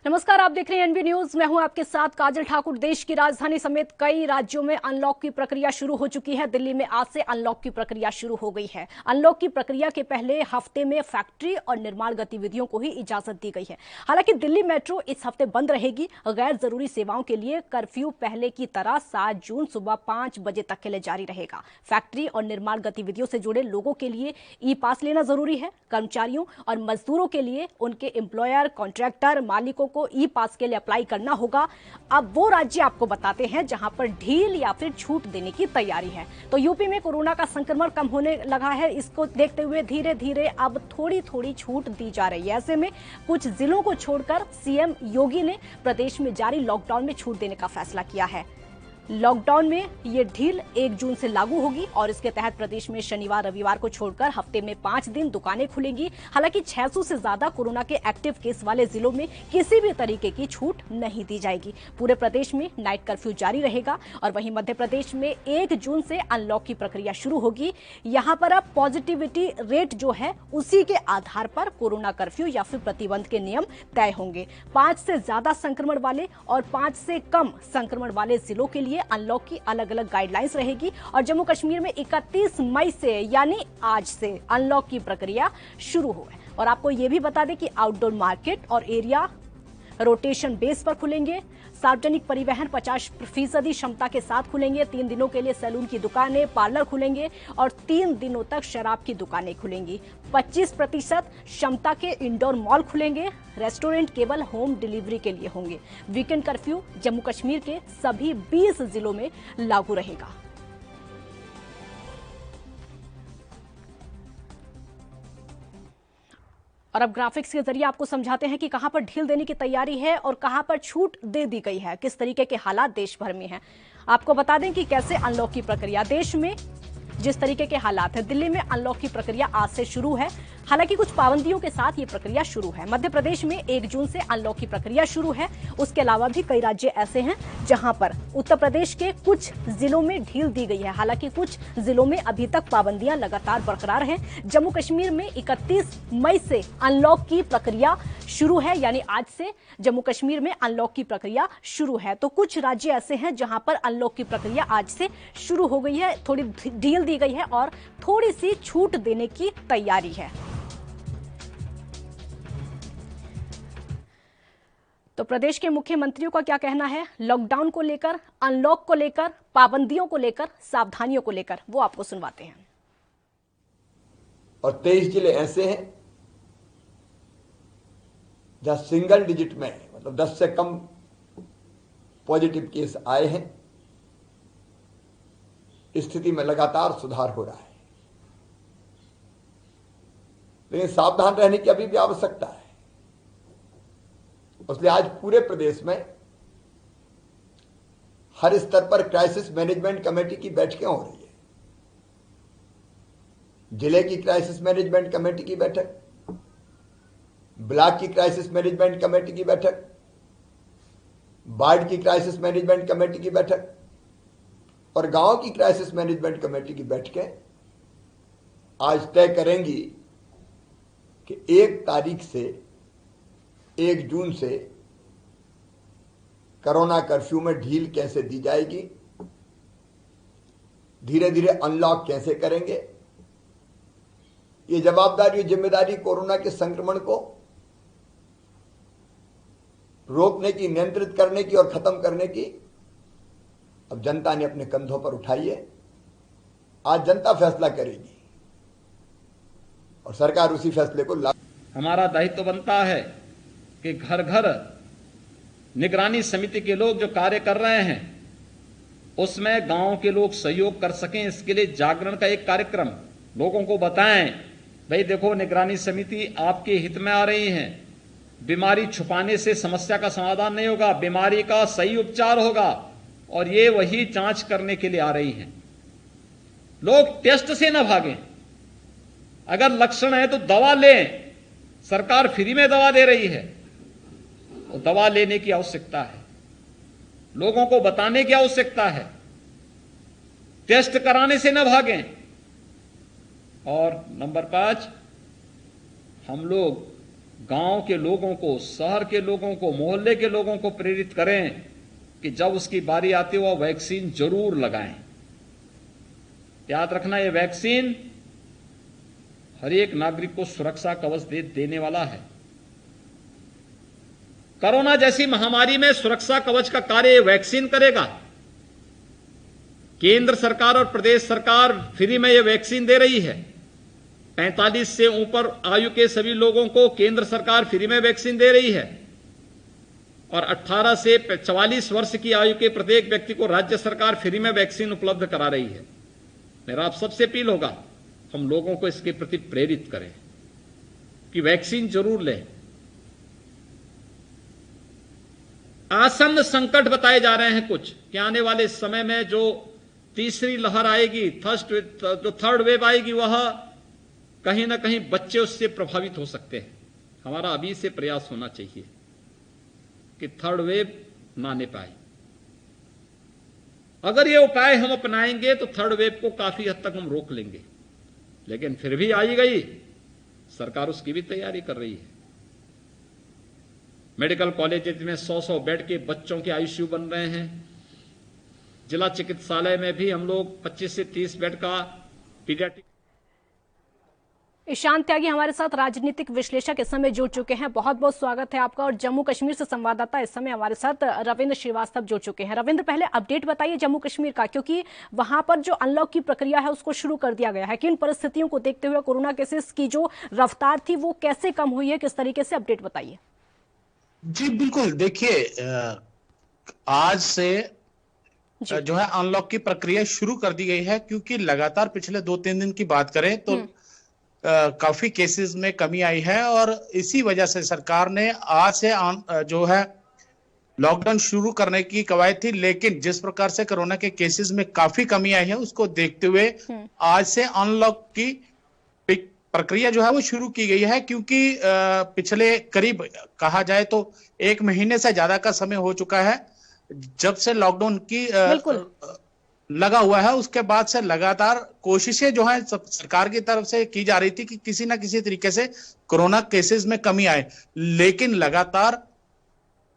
नमस्कार, आप देख रहे हैं एनबी न्यूज। मैं हूं आपके साथ काजल ठाकुर। देश की राजधानी समेत कई राज्यों में अनलॉक की प्रक्रिया शुरू हो चुकी है। दिल्ली में आज से अनलॉक की प्रक्रिया शुरू हो गई है। अनलॉक की प्रक्रिया के पहले हफ्ते में फैक्ट्री और निर्माण गतिविधियों को ही इजाजत दी गई है। हालांकि दिल्ली मेट्रो इस हफ्ते बंद रहेगी। गैर जरूरी सेवाओं के लिए कर्फ्यू पहले की तरह 7 जून सुबह 5 बजे तक के लिए जारी रहेगा। फैक्ट्री और निर्माण गतिविधियों से जुड़े लोगों के लिए ई पास लेना जरूरी है। कर्मचारियों और मजदूरों के लिए उनके एम्प्लॉयर, कॉन्ट्रैक्टर, मालिकों को ई पास के लिए अप्लाई करना होगा। अब वो राज्य आपको बताते हैं जहां पर ढील या फिर छूट देने की तैयारी है। तो यूपी में कोरोना का संक्रमण कम होने लगा है, इसको देखते हुए धीरे धीरे अब थोड़ी थोड़ी छूट दी जा रही है। ऐसे में कुछ जिलों को छोड़कर सीएम योगी ने प्रदेश में जारी लॉकडाउन में छूट देने का फैसला किया है। लॉकडाउन में ये ढील 1 जून से लागू होगी और इसके तहत प्रदेश में शनिवार रविवार को छोड़कर हफ्ते में 5 दिन दुकानें खुलेंगी। हालांकि 600 से ज्यादा कोरोना के एक्टिव केस वाले जिलों में किसी भी तरीके की छूट नहीं दी जाएगी। पूरे प्रदेश में नाइट कर्फ्यू जारी रहेगा और वहीं मध्य प्रदेश में 1 जून से अनलॉक की प्रक्रिया शुरू होगी। यहां पर अब पॉजिटिविटी रेट जो है उसी के आधार पर कोरोना कर्फ्यू या फिर प्रतिबंध के नियम तय होंगे। 5 से ज्यादा संक्रमण वाले और 5 से कम संक्रमण वाले जिलों के लिए अनलॉक की अलग अलग गाइडलाइंस रहेगी और जम्मू कश्मीर में 31 मई से यानी आज से अनलॉक की प्रक्रिया शुरू हो है। और आपको यह भी बता दें कि आउटडोर मार्केट और एरिया रोटेशन बेस पर खुलेंगे। सार्वजनिक परिवहन 50% क्षमता के साथ खुलेंगे। 3 दिनों के लिए सैलून की दुकानें, पार्लर खुलेंगे और 3 दिनों तक शराब की दुकानें खुलेंगी। 25% क्षमता के इंडोर मॉल खुलेंगे। रेस्टोरेंट केवल होम डिलीवरी के लिए होंगे। वीकेंड कर्फ्यू जम्मू कश्मीर के सभी 20 जिलों में लागू रहेगा। और अब ग्राफिक्स के जरिए आपको समझाते हैं कि कहां पर ढील देने की तैयारी है और कहां पर छूट दे दी गई है, किस तरीके के हालात देश भर में हैं। आपको बता दें कि कैसे अनलॉक की प्रक्रिया देश में जिस तरीके के हालात हैं। दिल्ली में अनलॉक की प्रक्रिया आज से शुरू है। हालांकि कुछ पाबंदियों के साथ ये प्रक्रिया शुरू है। मध्य प्रदेश में 1 जून से अनलॉक की प्रक्रिया शुरू है। उसके अलावा भी कई राज्य ऐसे हैं जहां पर उत्तर प्रदेश के कुछ जिलों में ढील दी गई है। हालांकि कुछ जिलों में अभी तक पाबंदियां लगातार बरकरार हैं। जम्मू कश्मीर में 31 मई से अनलॉक की प्रक्रिया शुरू है, यानी आज से जम्मू कश्मीर में अनलॉक की प्रक्रिया शुरू है। तो कुछ राज्य ऐसे हैं जहां पर अनलॉक की प्रक्रिया आज से शुरू हो गई है, थोड़ी ढील दी गई है और थोड़ी सी छूट देने की तैयारी है। तो प्रदेश के मुख्यमंत्रियों का क्या कहना है लॉकडाउन को लेकर, अनलॉक को लेकर, पाबंदियों को लेकर, सावधानियों को लेकर, वो आपको सुनवाते हैं।
और 23 जिले ऐसे हैं जहां सिंगल डिजिट में, मतलब 10 से कम पॉजिटिव केस आए हैं। स्थिति में लगातार सुधार हो रहा है, लेकिन सावधान रहने की अभी भी आवश्यकता है। इसलिए आज पूरे प्रदेश में हर स्तर पर क्राइसिस मैनेजमेंट कमेटी की बैठकें हो रही है। जिले की क्राइसिस मैनेजमेंट कमेटी की बैठक, ब्लॉक की क्राइसिस मैनेजमेंट कमेटी की बैठक, वार्ड की क्राइसिस मैनेजमेंट कमेटी की बैठक और गांव की क्राइसिस मैनेजमेंट कमेटी की बैठकें आज तय करेंगी कि 1 तारीख से 1 जून से कोरोना कर्फ्यू में ढील कैसे दी जाएगी, धीरे धीरे अनलॉक कैसे करेंगे। ये जवाबदारी और जिम्मेदारी कोरोना के संक्रमण को रोकने की, नियंत्रित करने की और खत्म करने की अब जनता ने अपने कंधों पर उठाई है। आज जनता फैसला करेगी और सरकार उसी फैसले को लागू।
हमारा दायित्व बनता है कि घर घर निगरानी समिति के लोग जो कार्य कर रहे हैं उसमें गांव के लोग सहयोग कर सकें। इसके लिए जागरण का एक कार्यक्रम लोगों को बताएं, भाई देखो निगरानी समिति आपके हित में आ रही है। बीमारी छुपाने से समस्या का समाधान नहीं होगा, बीमारी का सही उपचार होगा और ये वही जांच करने के लिए आ रही हैं। लोग टेस्ट से न भागें, अगर लक्षण है तो दवा लें। सरकार फ्री में दवा दे रही है, तो दवा लेने की आवश्यकता है, लोगों को बताने की आवश्यकता है। टेस्ट कराने से न भागें। और नंबर 5, हम लोग गांव के लोगों को, शहर के लोगों को, मोहल्ले के लोगों को प्रेरित करें कि जब उसकी बारी आती है वह वैक्सीन जरूर लगाएं। याद रखना, यह वैक्सीन हर एक नागरिक को सुरक्षा कवच देने वाला है। कोरोना जैसी महामारी में सुरक्षा कवच का कार्य वैक्सीन करेगा। केंद्र सरकार और प्रदेश सरकार फ्री में यह वैक्सीन दे रही है। 45 से ऊपर आयु के सभी लोगों को केंद्र सरकार फ्री में वैक्सीन दे रही है। और 18 से 44 वर्ष की आयु के प्रत्येक व्यक्ति को राज्य सरकार फ्री में वैक्सीन उपलब्ध करा रही है। मेरा आप सबसे अपील होगा, हम लोगों को इसके प्रति प्रेरित करें कि वैक्सीन जरूर लें। आसन्न संकट बताए जा रहे हैं कुछ कि आने वाले समय में जो तीसरी लहर आएगी, जो थर्ड वेव आएगी, वह कहीं ना कहीं बच्चे उससे प्रभावित हो सकते हैं। हमारा अभी से प्रयास होना चाहिए कि थर्ड वेव ना आने पाए। अगर ये उपाय हम अपनाएंगे तो थर्ड वेव को काफी हद तक हम रोक लेंगे, लेकिन फिर भी आई गई, सरकार उसकी भी तैयारी कर रही है। मेडिकल कॉलेज में 100-100 बेड के बच्चों के आईसीयू बन रहे हैं। जिला चिकित्सालय में भी हम लोग 25 से 30 बेड का पीडियाट्रिक।
ईशान त्यागी हमारे साथ राजनीतिक विश्लेषक इस समय जुड़ चुके हैं। बहुत बहुत स्वागत है आपका। और जम्मू कश्मीर से संवाददाता इस समय हमारे साथ रविंद्र श्रीवास्तव जुड़ चुके हैं। रविंद्र, पहले अपडेट बताइए जम्मू कश्मीर का, क्योंकि वहां पर जो अनलॉक की प्रक्रिया है उसको शुरू कर दिया गया है। किन परिस्थितियों को देखते हुए कोरोना केसेस की जो रफ्तार थी वो कैसे कम हुई है, किस तरीके से, अपडेट बताइए।
जी बिल्कुल, देखिए आज से जो है अनलॉक की प्रक्रिया शुरू कर दी गई है, क्योंकि लगातार पिछले 2-3 दिन की बात करें तो काफी केसेस में कमी आई है और इसी वजह से सरकार ने आज से जो है लॉकडाउन शुरू करने की कवायद थी। लेकिन जिस प्रकार से कोरोना के केसेस में काफी कमी आई है, उसको देखते हुए आज से अनलॉक की प्रक्रिया जो है वो शुरू की गई है, क्योंकि पिछले करीब कहा जाए तो 1 महीने से ज्यादा का समय हो चुका है जब से लॉकडाउन की लगा हुआ है। उसके बाद से लगातार कोशिशें जो है सरकार की तरफ से की जा रही थी कि किसी ना किसी तरीके से कोरोना केसेस में कमी आए, लेकिन लगातार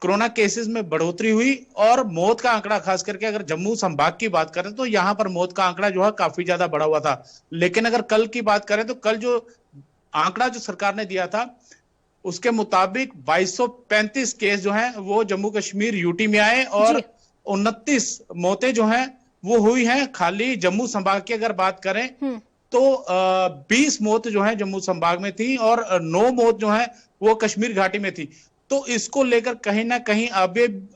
कोरोना केसेस में बढ़ोतरी हुई और मौत का आंकड़ा, खास करके अगर जम्मू संभाग की बात करें तो यहां पर मौत का आंकड़ा जो है काफी ज्यादा बढ़ा हुआ था। लेकिन अगर कल की बात करें तो कल जो आंकड़ा जो सरकार ने दिया था उसके मुताबिक 2235 केस जो हैं वो जम्मू कश्मीर यूटी में आए और 29 मौतें जो हैं वो हुई हैं। खाली जम्मू संभाग की अगर बात करें तो 20 मौत जो है जम्मू संभाग में थी और 9 मौत जो है वो कश्मीर घाटी में थी। तो इसको लेकर कहीं ना कहीं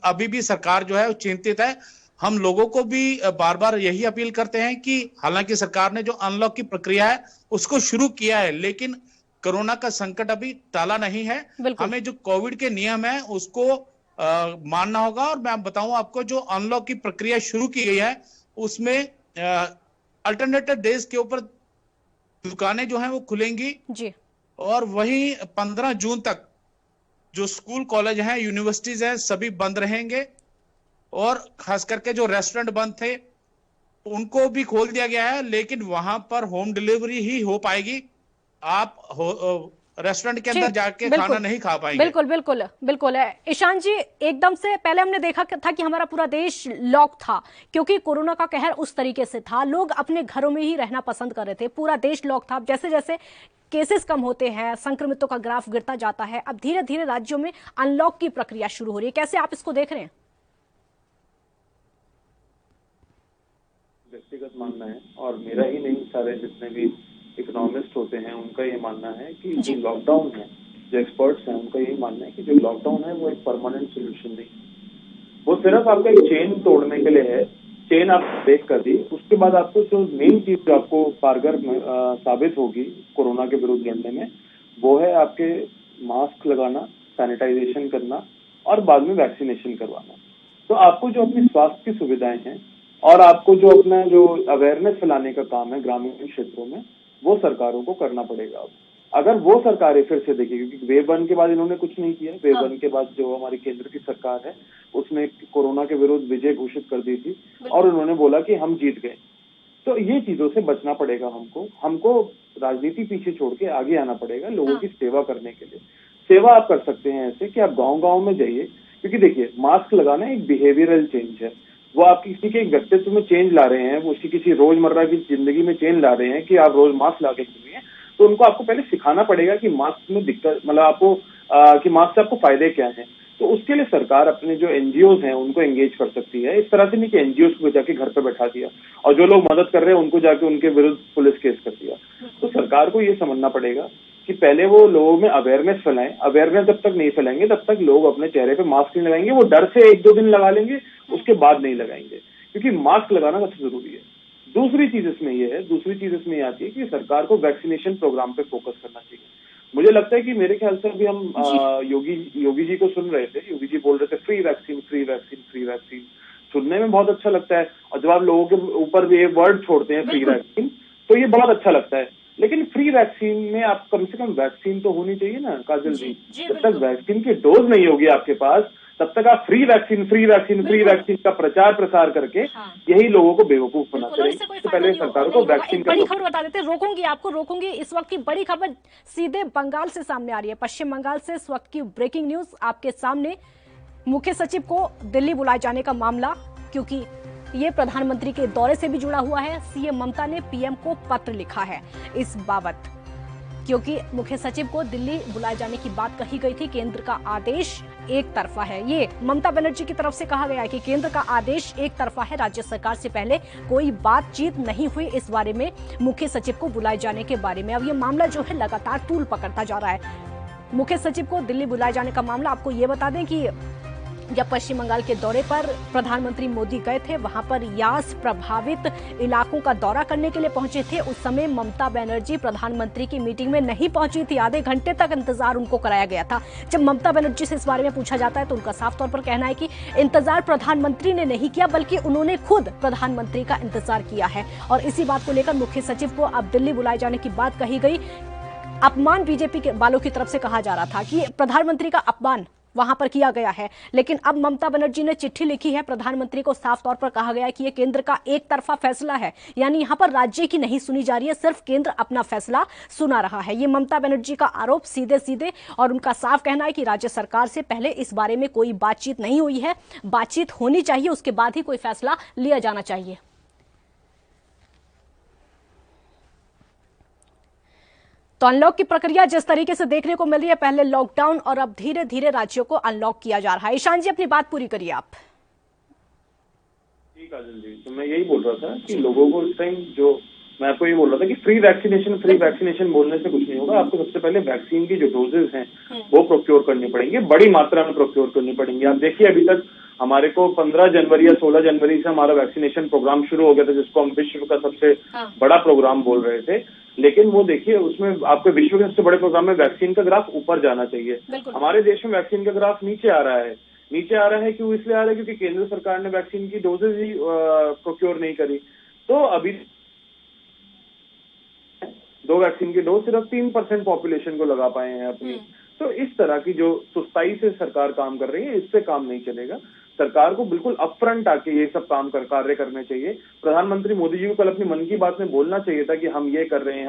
अभी भी सरकार जो है वो चिंतित है। हम लोगों को भी बार बार यही अपील करते हैं कि हालांकि सरकार ने जो अनलॉक की प्रक्रिया है उसको शुरू किया है, लेकिन कोरोना का संकट अभी टाला नहीं है। हमें जो कोविड के नियम है उसको मानना होगा। और मैं बताऊं आपको, जो अनलॉक की प्रक्रिया शुरू की गई है उसमें अल्टरनेटिव डेज के ऊपर दुकानें जो हैं वो खुलेंगी जी। और वहीं 15 जून तक जो स्कूल, कॉलेज हैं, यूनिवर्सिटीज हैं, सभी बंद रहेंगे और खास करके जो रेस्टोरेंट बंद थे उनको भी खोल दिया गया है, लेकिन वहां पर होम डिलीवरी ही हो पाएगी। आप रेस्टोरेंट के अंदर जाके खाना नहीं खा पाएंगे।
बिल्कुल बिल्कुल बिल्कुल। ईशान जी, एकदम से पहले हमने देखा था कि हमारा पूरा देश लॉक था, क्योंकि कोरोना का कहर उस तरीके से था, लोग अपने घरों में ही रहना पसंद कर रहे थे, पूरा देश लॉक था। जैसे जैसे केसेस कम होते हैं, संक्रमितों का ग्राफ गिरता जाता है, अब धीरे धीरे राज्यों में अनलॉक की प्रक्रिया शुरू हो रही है। कैसे आप इसको देख रहे हैं?
व्यक्तिगत मानना है, और मेरा ही नहीं, सारे जितने भी इकोनॉमिस्ट होते हैं उनका ये मानना है कि जो लॉकडाउन है, जो एक्सपर्ट्स हैं उनका यही मानना है कि जो लॉकडाउन है वो एक परमानेंट सोल्यूशन नहीं, वो सिर्फ आपका एक चेन तोड़ने के लिए है। चेन आप ब्रेक कर दी, उसके बाद आपको जो मेन चीज जो आपको कारगर साबित होगी कोरोना के विरुद्ध लड़ने में, वो है आपके मास्क लगाना, सैनिटाइजेशन करना और बाद में वैक्सीनेशन करवाना। तो आपको जो अपनी स्वास्थ्य की सुविधाएं हैं और आपको जो अपना जो अवेयरनेस फैलाने का काम है ग्रामीण क्षेत्रों में, वो सरकारों को करना पड़ेगा। अगर वो सरकारें फिर से देखिए, क्योंकि वेव 1 के बाद इन्होंने कुछ नहीं किया, वेव 1 के बाद जो हमारी केंद्र की सरकार है उसने कोरोना के विरुद्ध विजय घोषित कर दी थी और उन्होंने बोला कि हम जीत गए। तो ये चीजों से बचना पड़ेगा हमको राजनीति पीछे छोड़ के आगे आना पड़ेगा लोगों की सेवा करने के लिए। सेवा आप कर सकते हैं ऐसे कि आप गाँव में जाइए, क्योंकि देखिए मास्क लगाना एक बिहेवियरल चेंज है, वो आप किसी के व्यक्तित्व में चेंज ला रहे हैं, वो किसी रोजमर्रा की जिंदगी में चेंज ला रहे हैं कि आप रोज मास्क ला के घूमिए। तो उनको आपको पहले सिखाना पड़ेगा कि मास्क में दिक्कत, मतलब आपको कि मास्क से आपको फायदे क्या हैं। तो उसके लिए सरकार अपने जो एनजीओज हैं उनको एंगेज कर सकती है। इस तरह से नहीं कि एनजीओज को जाके घर पे बैठा दिया और जो लोग मदद कर रहे हैं उनको जाके उनके विरुद्ध पुलिस केस कर दिया। तो सरकार को ये समझना पड़ेगा कि पहले वो लोगों में अवेयरनेस फैलाएं। अवेयरनेस जब तक नहीं फैलाएंगे तब तक लोग अपने चेहरे पे मास्क नहीं लगाएंगे। वो डर से 1-2 दिन लगा लेंगे, उसके बाद नहीं लगाएंगे, क्योंकि मास्क लगाना सबसे जरूरी है। दूसरी चीज इसमें ये आती है कि सरकार को वैक्सीनेशन प्रोग्राम पे फोकस करना चाहिए। मुझे लगता है कि मेरे ख्याल से अभी हम योगी जी को सुन रहे थे, योगी जी बोल रहे थे free vaccine free vaccine free vaccine. सुनने में बहुत अच्छा लगता है, और जब आप लोगों के ऊपर भी ये वर्ड छोड़ते हैं फ्री वैक्सीन, तो ये बहुत अच्छा लगता है। लेकिन फ्री वैक्सीन में आप कम से कम वैक्सीन तो होनी चाहिए ना काजल जी। जब तक वैक्सीन की डोज नहीं होगी आपके पास, तब तक आप फ्री वैक्सीन का प्रचार प्रसार करके यही लोगों को बेवकूफ बनाते रहेंगे। तो पहले सरकार को वैक्सीन का
बड़ी खबर बता देते, रोकूंगी इस वक्त की बड़ी खबर सीधे बंगाल से सामने आ रही है। पश्चिम बंगाल से इस वक्त की ब्रेकिंग न्यूज आपके सामने। मुख्य सचिव को दिल्ली बुलाए जाने का मामला, क्योंकि ये प्रधानमंत्री के दौरे से भी जुड़ा हुआ है। सीएम ममता ने पीएम को पत्र लिखा है इस बाबत, क्योंकि मुख्य सचिव को दिल्ली बुलाए जाने की बात कही गई थी। केंद्र का आदेश एक तरफा है, ये ममता बनर्जी की तरफ से कहा गया है कि केंद्र का आदेश एक तरफा है, राज्य सरकार से पहले कोई बातचीत नहीं हुई इस बारे में, मुख्य सचिव को बुलाए जाने के बारे में। अब ये मामला जो है लगातार तूल पकड़ता जा रहा है। मुख्य सचिव को दिल्ली बुलाए जाने का मामला, आपको ये बता दें कि जब पश्चिम बंगाल के दौरे पर प्रधानमंत्री मोदी गए थे, वहां पर यास प्रभावित इलाकों का दौरा करने के लिए पहुंचे थे। उस समय ममता बनर्जी प्रधानमंत्री की मीटिंग में नहीं पहुंची थी, आधे घंटे तक इंतजार उनको कराया गया था। जब ममता बनर्जी से इस बारे में पूछा जाता है तो उनका साफ तौर पर कहना है कि इंतजार प्रधानमंत्री ने नहीं किया, बल्कि उन्होंने खुद प्रधानमंत्री का इंतजार किया है। और इसी बात को लेकर मुख्य सचिव को अब दिल्ली बुलाए जाने की बात कही गई। अपमान बीजेपी के वालों की तरफ से कहा जा रहा था कि प्रधानमंत्री का अपमान वहां पर किया गया है, लेकिन अब ममता बनर्जी ने चिट्ठी लिखी है प्रधानमंत्री को। साफ तौर पर कहा गया है कि यह केंद्र का एक तरफा फैसला है, यानी यहां पर राज्य की नहीं सुनी जा रही है, सिर्फ केंद्र अपना फैसला सुना रहा है। ये ममता बनर्जी का आरोप सीधे, और उनका साफ कहना है कि राज्य सरकार से पहले इस बारे में कोई बातचीत नहीं हुई है। बातचीत होनी चाहिए, उसके बाद ही कोई फैसला लिया जाना चाहिए। तो अनलॉक की प्रक्रिया जिस तरीके से देखने को मिल रही है, पहले लॉकडाउन और अब धीरे धीरे राज्यों को अनलॉक किया जा रहा है। ईशान जी, अपनी बात पूरी करिए आप।
जी काजल जी, तो मैं यही बोल रहा था कि लोगों को इस टाइम मैं आपको ये बोल रहा था कि फ्री वैक्सीनेशन बोलने से कुछ नहीं होगा। आपको सबसे पहले वैक्सीन की जो डोजेज हैं वो प्रोक्योर करनी पड़ेंगे, बड़ी मात्रा में प्रोक्योर करनी पड़ेंगी। आप देखिए अभी तक हमारे को 15 जनवरी या 16 जनवरी से हमारा वैक्सीनेशन प्रोग्राम शुरू हो गया था, जिसको हम विश्व का सबसे बड़ा प्रोग्राम बोल रहे थे। लेकिन वो देखिए उसमें आपके विश्व के सबसे बड़े प्रोग्राम में वैक्सीन का ग्राफ ऊपर जाना चाहिए। हमारे देश में वैक्सीन का ग्राफ नीचे आ रहा है। क्यों इसलिए आ रहा है? क्योंकि केंद्र सरकार ने वैक्सीन की डोजेज ही प्रोक्योर नहीं करी। तो अभी 2 वैक्सीन की डोज सिर्फ 3% पॉपुलेशन को लगा पाए हैं अपनी। तो इस तरह की जो सुस्ताई से सरकार काम कर रही है, इससे काम नहीं चलेगा। सरकार को बिल्कुल अपफ्रंट आके ये सब कार्य करने चाहिए। प्रधानमंत्री मोदी जी को कल अपनी मन की बात में बोलना चाहिए था कि हम ये कर रहे हैं,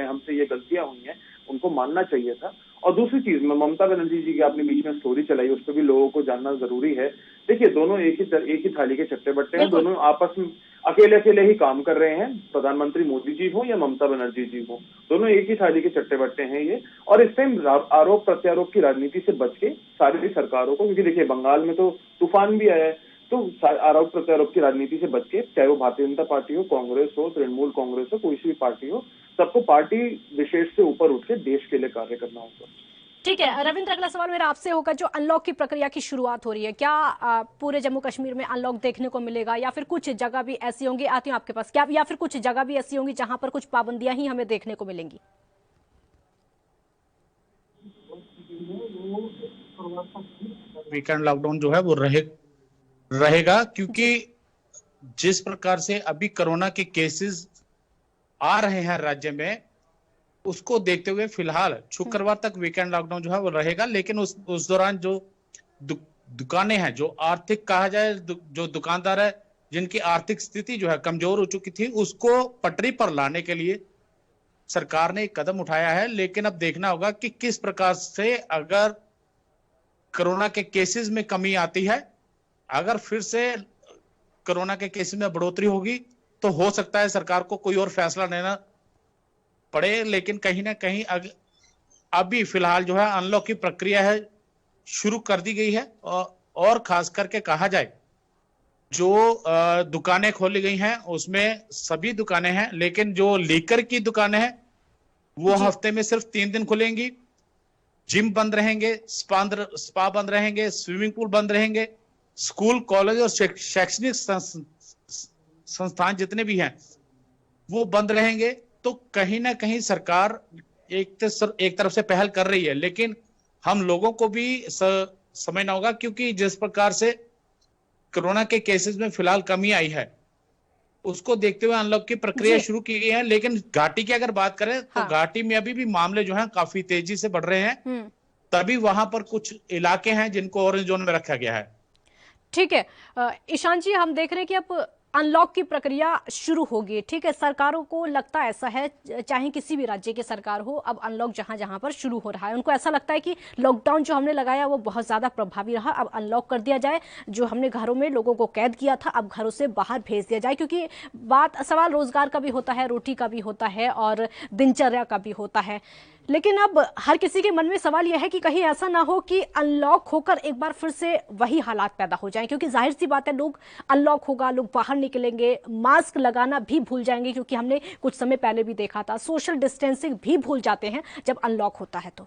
हमसे ये गलतियां हुई हैं, उनको मानना चाहिए था। और दूसरी चीज, मैं ममता बनर्जी जी की आपने बीच में स्टोरी चलाई, उस पर भी लोगों को जानना जरूरी है। देखिए दोनों एक ही थाली के चट्टे बट्टे हैं, दोनों आपस में अकेले ही काम कर रहे हैं। प्रधानमंत्री मोदी जी हो या ममता बनर्जी जी हो, दोनों एक ही थाली के चट्टे बट्टे हैं ये। और इस टाइम आरोप प्रत्यारोप की राजनीति से बच के सारी सरकारों को, क्योंकि देखिए बंगाल में तो तूफान भी आया है, तो आरोप प्रत्यारोप की राजनीति से बच के, चाहे वो भारतीय जनता पार्टी हो, कांग्रेस हो, तृणमूल कांग्रेस हो, कोई सी भी पार्टी हो, सबको पार्टी विशेष से ऊपर उठ के देश के लिए कार्य करना होगा।
ठीक है रविंद्र, अगला सवाल मेरा आपसे होगा, जो अनलॉक की प्रक्रिया की शुरुआत हो रही है, क्या पूरे जम्मू कश्मीर में अनलॉक देखने को मिलेगा, या फिर कुछ जगह भी ऐसी होंगी, आती हूँ आपके पास, क्या या फिर कुछ जगह भी ऐसी होंगी जहां पर कुछ पाबंदियां ही हमें देखने को मिलेंगी?
वीकेंड लॉकडाउन जो है वो रहेगा, क्योंकि जिस प्रकार से अभी कोरोना के केसेस आ रहे हैं राज्य में, उसको देखते हुए फिलहाल शुक्रवार तक वीकेंड लॉकडाउन जो है वो रहेगा। लेकिन उस दौरान जो दुकानें हैं, जो आर्थिक कहा जाए, जो दुकानदार है जिनकी आर्थिक स्थिति जो है कमजोर हो चुकी थी, उसको पटरी पर लाने के लिए सरकार ने एक कदम उठाया है। लेकिन अब देखना होगा कि किस प्रकार से अगर कोरोना के केसेस में कमी आती है, अगर फिर से कोरोना के केसेस में बढ़ोतरी होगी, तो हो सकता है सरकार को कोई और फैसला लेना पड़े। लेकिन कहीं ना कहीं अभी फिलहाल जो है अनलॉक की प्रक्रिया है शुरू कर दी गई है। और खास करके कहा जाए, जो दुकानें खोली गई हैं उसमें सभी दुकानें हैं, लेकिन जो लीकर की दुकानें हैं वो हफ्ते में सिर्फ 3 दिन खुलेंगी। जिम बंद रहेंगे, स्पा बंद रहेंगे, स्विमिंग पूल बंद रहेंगे, स्कूल, कॉलेज और शैक्षणिक संस्थान जितने भी हैं वो बंद रहेंगे। तो कहीं ना कहीं सरकार एक तरफ से पहल कर रही है, लेकिन हम लोगों को भी समझना होगा, क्योंकि जिस प्रकार से कोरोना के केसेस में फिलहाल कमी आई है, उसको देखते हुए अनलॉक की प्रक्रिया शुरू की गई है। लेकिन घाटी की अगर बात करें तो घाटी में अभी भी मामले जो हैं काफी तेजी से बढ़ रहे हैं। तभी वहां पर कुछ इलाके हैं जिनको ऑरेंज जोन में रखा गया है।
ठीक है ईशान जी, हम देख रहे हैं कि अब अनलॉक की प्रक्रिया शुरू होगी। ठीक है, सरकारों को लगता ऐसा है, चाहे किसी भी राज्य की सरकार हो, अब अनलॉक जहां जहां पर शुरू हो रहा है उनको ऐसा लगता है कि लॉकडाउन जो हमने लगाया वो बहुत ज्यादा प्रभावी रहा, अब अनलॉक कर दिया जाए। जो हमने घरों में लोगों को कैद किया था अब घरों से बाहर भेज दिया जाए, क्योंकि सवाल रोजगार का भी होता है, रोटी का भी होता है और दिनचर्या का भी होता है। लेकिन अब हर किसी के मन में सवाल यह है कि कहीं ऐसा ना हो कि अनलॉक होकर एक बार फिर से वही हालात पैदा हो जाएं, क्योंकि जाहिर सी बात है लोग अनलॉक होगा, लोग बाहर निकलेंगे, मास्क लगाना भी भूल जाएंगे, क्योंकि हमने कुछ समय पहले भी देखा था सोशल डिस्टेंसिंग भी भूल जाते हैं जब अनलॉक होता है। तो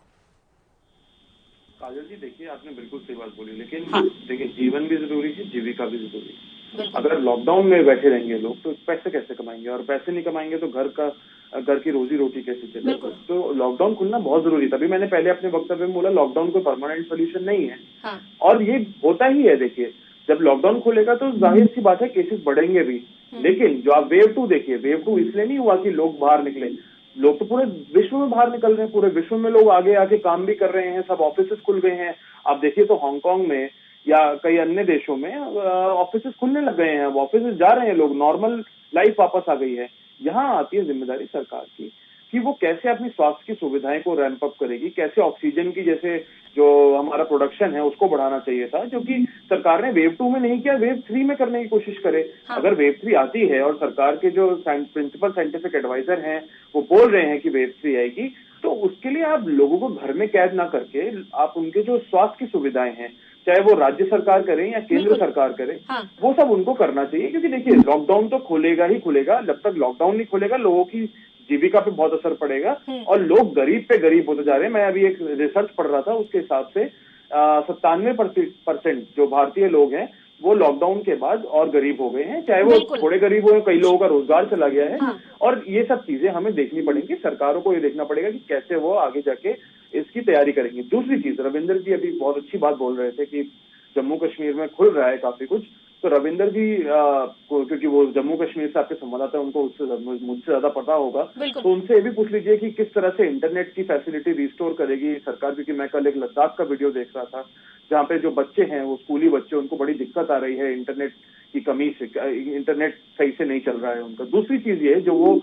काजल जी देखिए, आपने बिल्कुल सही बात बोली, लेकिन देखिए जीवन भी जरूरी है, जीविका भी जरूरी है। अगर लॉकडाउन में बैठे रहेंगे लोग तो पैसे कैसे कमाएंगे, और पैसे नहीं कमाएंगे तो घर की रोजी रोटी कैसे चलेगी। तो लॉकडाउन खुलना बहुत जरूरी है। तभी मैंने पहले अपने वक्तव्य में बोला लॉकडाउन कोई परमानेंट सोल्यूशन नहीं है। और ये होता ही है। देखिए जब लॉकडाउन खुलेगा तो जाहिर सी बात है केसेस बढ़ेंगे भी, लेकिन जो आप वेव 2 देखिए, वेव 2 इसलिए नहीं हुआ कि लोग बाहर निकले, लोग तो पूरे विश्व में बाहर निकल रहे हैं, पूरे विश्व में लोग आगे आके काम भी कर रहे हैं, सब ऑफिसेस खुल गए हैं। आप देखिए तो हांगकांग में या कई अन्य देशों में ऑफिसेस खुलने लग गए हैं, ऑफिस जा रहे हैं लोग, नॉर्मल लाइफ वापस आ गई है। यहाँ आती है जिम्मेदारी सरकार की कि वो कैसे अपनी स्वास्थ्य की सुविधाएं को रैंप अप करेगी, कैसे ऑक्सीजन की जैसे जो हमारा प्रोडक्शन है उसको बढ़ाना चाहिए था, जो कि सरकार ने वेव 2 में नहीं किया, वेव 3 में करने की कोशिश करे। अगर वेव 3 आती है और सरकार के जो प्रिंसिपल साइंटिफिक एडवाइजर हैं वो बोल रहे हैं कि वेव 3 आएगी, तो उसके लिए आप लोगों को घर में कैद ना करके आप उनके जो स्वास्थ्य की सुविधाएं हैं, चाहे वो राज्य सरकार करे या केंद्र सरकार करे, वो सब उनको करना चाहिए। क्योंकि देखिए लॉकडाउन तो खुलेगा ही खुलेगा, जब तक लॉकडाउन नहीं खुलेगा लोगों की जीविका पे बहुत असर पड़ेगा और लोग गरीब पे गरीब होते जा रहे हैं। मैं अभी एक रिसर्च पढ़ रहा था, उसके हिसाब से 97% जो भारतीय लोग हैं वो लॉकडाउन के बाद और गरीब हो गए हैं, चाहे वो थोड़े गरीब हो, कई लोगों का रोजगार चला गया है। और ये सब चीजें हमें देखनी पड़ेंगी, सरकारों को ये देखना पड़ेगा कि कैसे वो आगे जाके इसकी तैयारी करेंगे। दूसरी चीज, रविंदर जी अभी बहुत अच्छी बात बोल रहे थे कि जम्मू कश्मीर में खुल रहा है काफी कुछ, तो रविंदर जी क्योंकि वो जम्मू कश्मीर से आपके संवाददाता है, उनको उससे मुझसे ज्यादा पता होगा, तो उनसे ये भी पूछ लीजिए कि किस तरह से इंटरनेट की फैसिलिटी रिस्टोर करेगी सरकार। क्योंकि मैं कल एक लद्दाख का वीडियो देख रहा था जहाँ पे जो बच्चे हैं वो स्कूली बच्चे, उनको बड़ी दिक्कत आ रही है इंटरनेट की कमी से, इंटरनेट सही से नहीं चल रहा है उनका। दूसरी चीज ये जो वो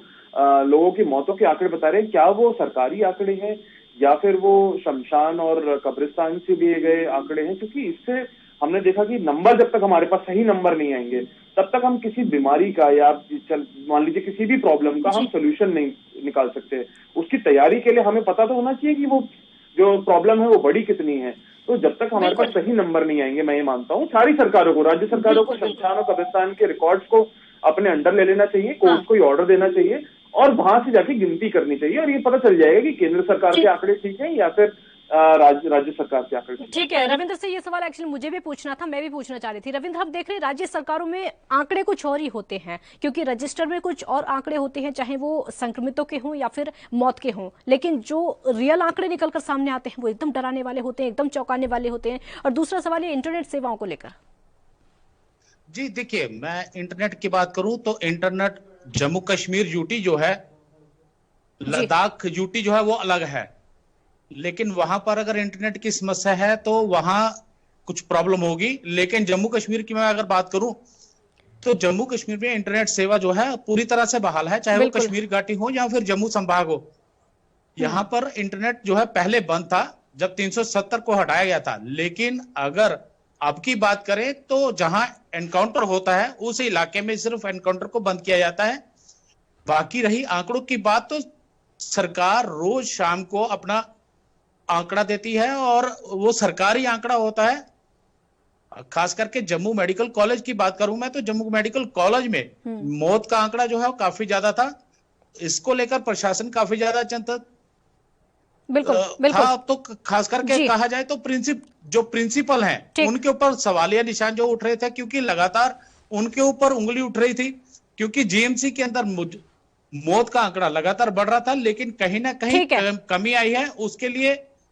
लोगों की मौतों के आंकड़े बता रहे हैं, क्या वो सरकारी आंकड़े हैं या फिर वो शमशान और कब्रिस्तान से दिए गए आंकड़े हैं? क्योंकि इससे हमने देखा कि नंबर, जब तक हमारे पास सही नंबर नहीं आएंगे तब तक हम किसी बीमारी का या मान लीजिए किसी भी प्रॉब्लम का हम सोल्यूशन नहीं निकाल सकते। उसकी तैयारी के लिए हमें पता तो होना चाहिए कि वो जो प्रॉब्लम है वो बड़ी कितनी है। तो जब तक हमारे पास सही नंबर नहीं आएंगे, मैं ये मानता हूँ सारी सरकारों को, राज्य सरकारों को शमशान और कब्रिस्तान के रिकॉर्ड्स को अपने अंडर ले लेना चाहिए, कोर्ट को ऑर्डर देना चाहिए और वहां से जाके गिनती करनी चाहिए और ये पता चल जाएगा कि केंद्र सरकार के आंकड़े ठीक है या फिर राज्य सरकार के आंकड़े।
ठीक है, रविंद्र से ये सवाल एक्चुअली मुझे भी पूछना था, मैं भी पूछना चाह रही थी। रविंद्र, हम देख रहे हैं राज्य सरकारों में आंकड़े कुछ और ही होते हैं, क्योंकि रजिस्टर में कुछ और आंकड़े होते हैं, चाहे वो संक्रमितों के हों या फिर मौत के हों, लेकिन जो रियल आंकड़े निकलकर सामने आते हैं वो एकदम डराने वाले होते हैं, एकदम चौंकाने वाले होते हैं। और दूसरा सवाल है इंटरनेट सेवाओं को लेकर।
जी देखिए, मैं इंटरनेट की बात करूं तो इंटरनेट जम्मू कश्मीर यूटी जो है, लद्दाख यूटी जो है वो अलग है, लेकिन वहां पर अगर इंटरनेट की समस्या है तो वहां कुछ प्रॉब्लम होगी। लेकिन जम्मू कश्मीर की मैं अगर बात करूं तो जम्मू कश्मीर में इंटरनेट सेवा जो है पूरी तरह से बहाल है, चाहे वो कश्मीर घाटी हो या फिर जम्मू संभाग हो। यहां पर इंटरनेट जो है पहले बंद था जब 370 को हटाया गया था, लेकिन अगर अब की बात करें तो जहां एनकाउंटर होता है उस इलाके में सिर्फ एनकाउंटर को बंद किया जाता है। बाकी रही आंकड़ों की बात, तो सरकार रोज शाम को अपना आंकड़ा देती है और वो सरकारी आंकड़ा होता है। खास करके जम्मू मेडिकल कॉलेज की बात करूं मैं तो जम्मू मेडिकल कॉलेज में मौत का आंकड़ा जो है वो काफी ज्यादा था। इसको लेकर प्रशासन काफी ज्यादा था। तो खास करके कहा जाए तो प्रिंसिपल हैं उनके ऊपर सवालिया निशान जो उठ रहे थे, क्योंकि लगातार उनके ऊपर उंगली उठ रही थी, क्योंकि जीएमसी के अंदर मौत का आंकड़ा लगातार बढ़ रहा था, लेकिन कहीं ना कहीं कमी आई है।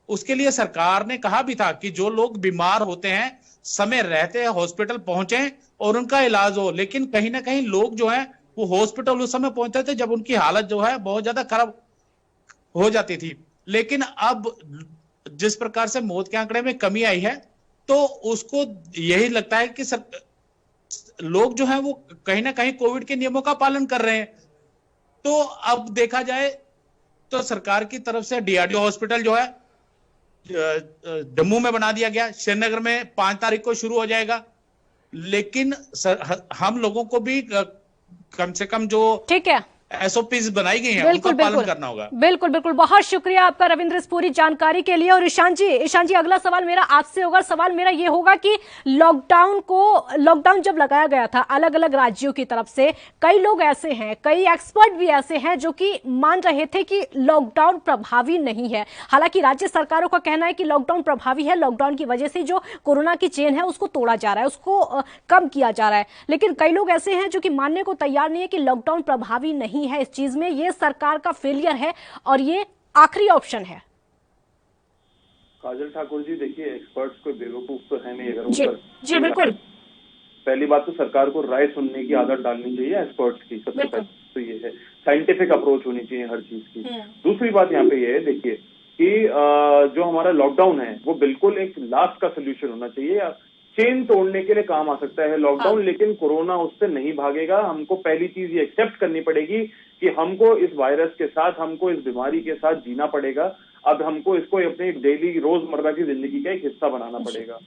उसके लिए सरकार ने कहा भी था कि जो लोग बीमार होते हैं समय रहते हैं हॉस्पिटल पहुंचे और उनका इलाज हो, लेकिन कहीं ना कहीं लोग जो है वो हॉस्पिटल उस समय पहुंचते थे जब उनकी हालत जो है बहुत ज्यादा खराब हो जाती थी। लेकिन अब जिस प्रकार से मौत के आंकड़े में कमी आई है, तो उसको यही लगता है कि लोग जो है वो कहीं ना कहीं कोविड के नियमों का पालन कर रहे हैं। तो अब देखा जाए तो सरकार की तरफ से डीआरडीओ हॉस्पिटल जो है जम्मू में बना दिया गया, श्रीनगर में 5 तारीख को शुरू हो जाएगा। लेकिन हम लोगों को भी कम से कम जो एसओपीज बनाई गई हैं उनका पालन करना होगा।
बिल्कुल बिल्कुल, बहुत शुक्रिया आपका रविंद्र इस पूरी जानकारी के लिए। और ईशान जी अगला सवाल मेरा आपसे होगा। सवाल मेरा ये होगा कि लॉकडाउन जब लगाया गया था अलग अलग राज्यों की तरफ से, कई लोग ऐसे हैं, कई एक्सपर्ट भी ऐसे हैं जो कि मान रहे थे कि लॉकडाउन प्रभावी नहीं है। हालांकि राज्य सरकारों का कहना है कि लॉकडाउन प्रभावी है, लॉकडाउन की वजह से जो कोरोना की चेन है उसको तोड़ा जा रहा है, उसको कम किया जा रहा है। लेकिन कई लोग ऐसे हैं जो कि मानने को तैयार नहीं है कि लॉकडाउन प्रभावी नहीं है इस चीज में, ये सरकार का फेलियर है और ये आखिरी ऑप्शन है।
काजल ठाकुर जी, देखिए एक्सपर्ट्स कोई बेवकूफ तो है नहीं। अगर
जी बिल्कुल,
पहली बात तो सरकार को राय सुनने की आदत डालनी चाहिए एक्सपर्ट्स की, सबसे पहले तो ये है। साइंटिफिक अप्रोच होनी चाहिए हर चीज की। दूसरी बात यहाँ पे ये है, देखिए कि जो हमारा लॉकडाउन है वो बिल्कुल एक लास्ट का सोल्यूशन होना चाहिए, चेन तोड़ने के लिए काम आ सकता है लॉकडाउन, लेकिन कोरोना उससे नहीं भागेगा। हमको पहली चीज ये एक्सेप्ट करनी पड़ेगी कि हमको इस वायरस के साथ, हमको इस बीमारी के साथ जीना पड़ेगा। अब हमको इसको अपनी डेली रोजमर्रा की जिंदगी का एक हिस्सा बनाना पड़ेगा।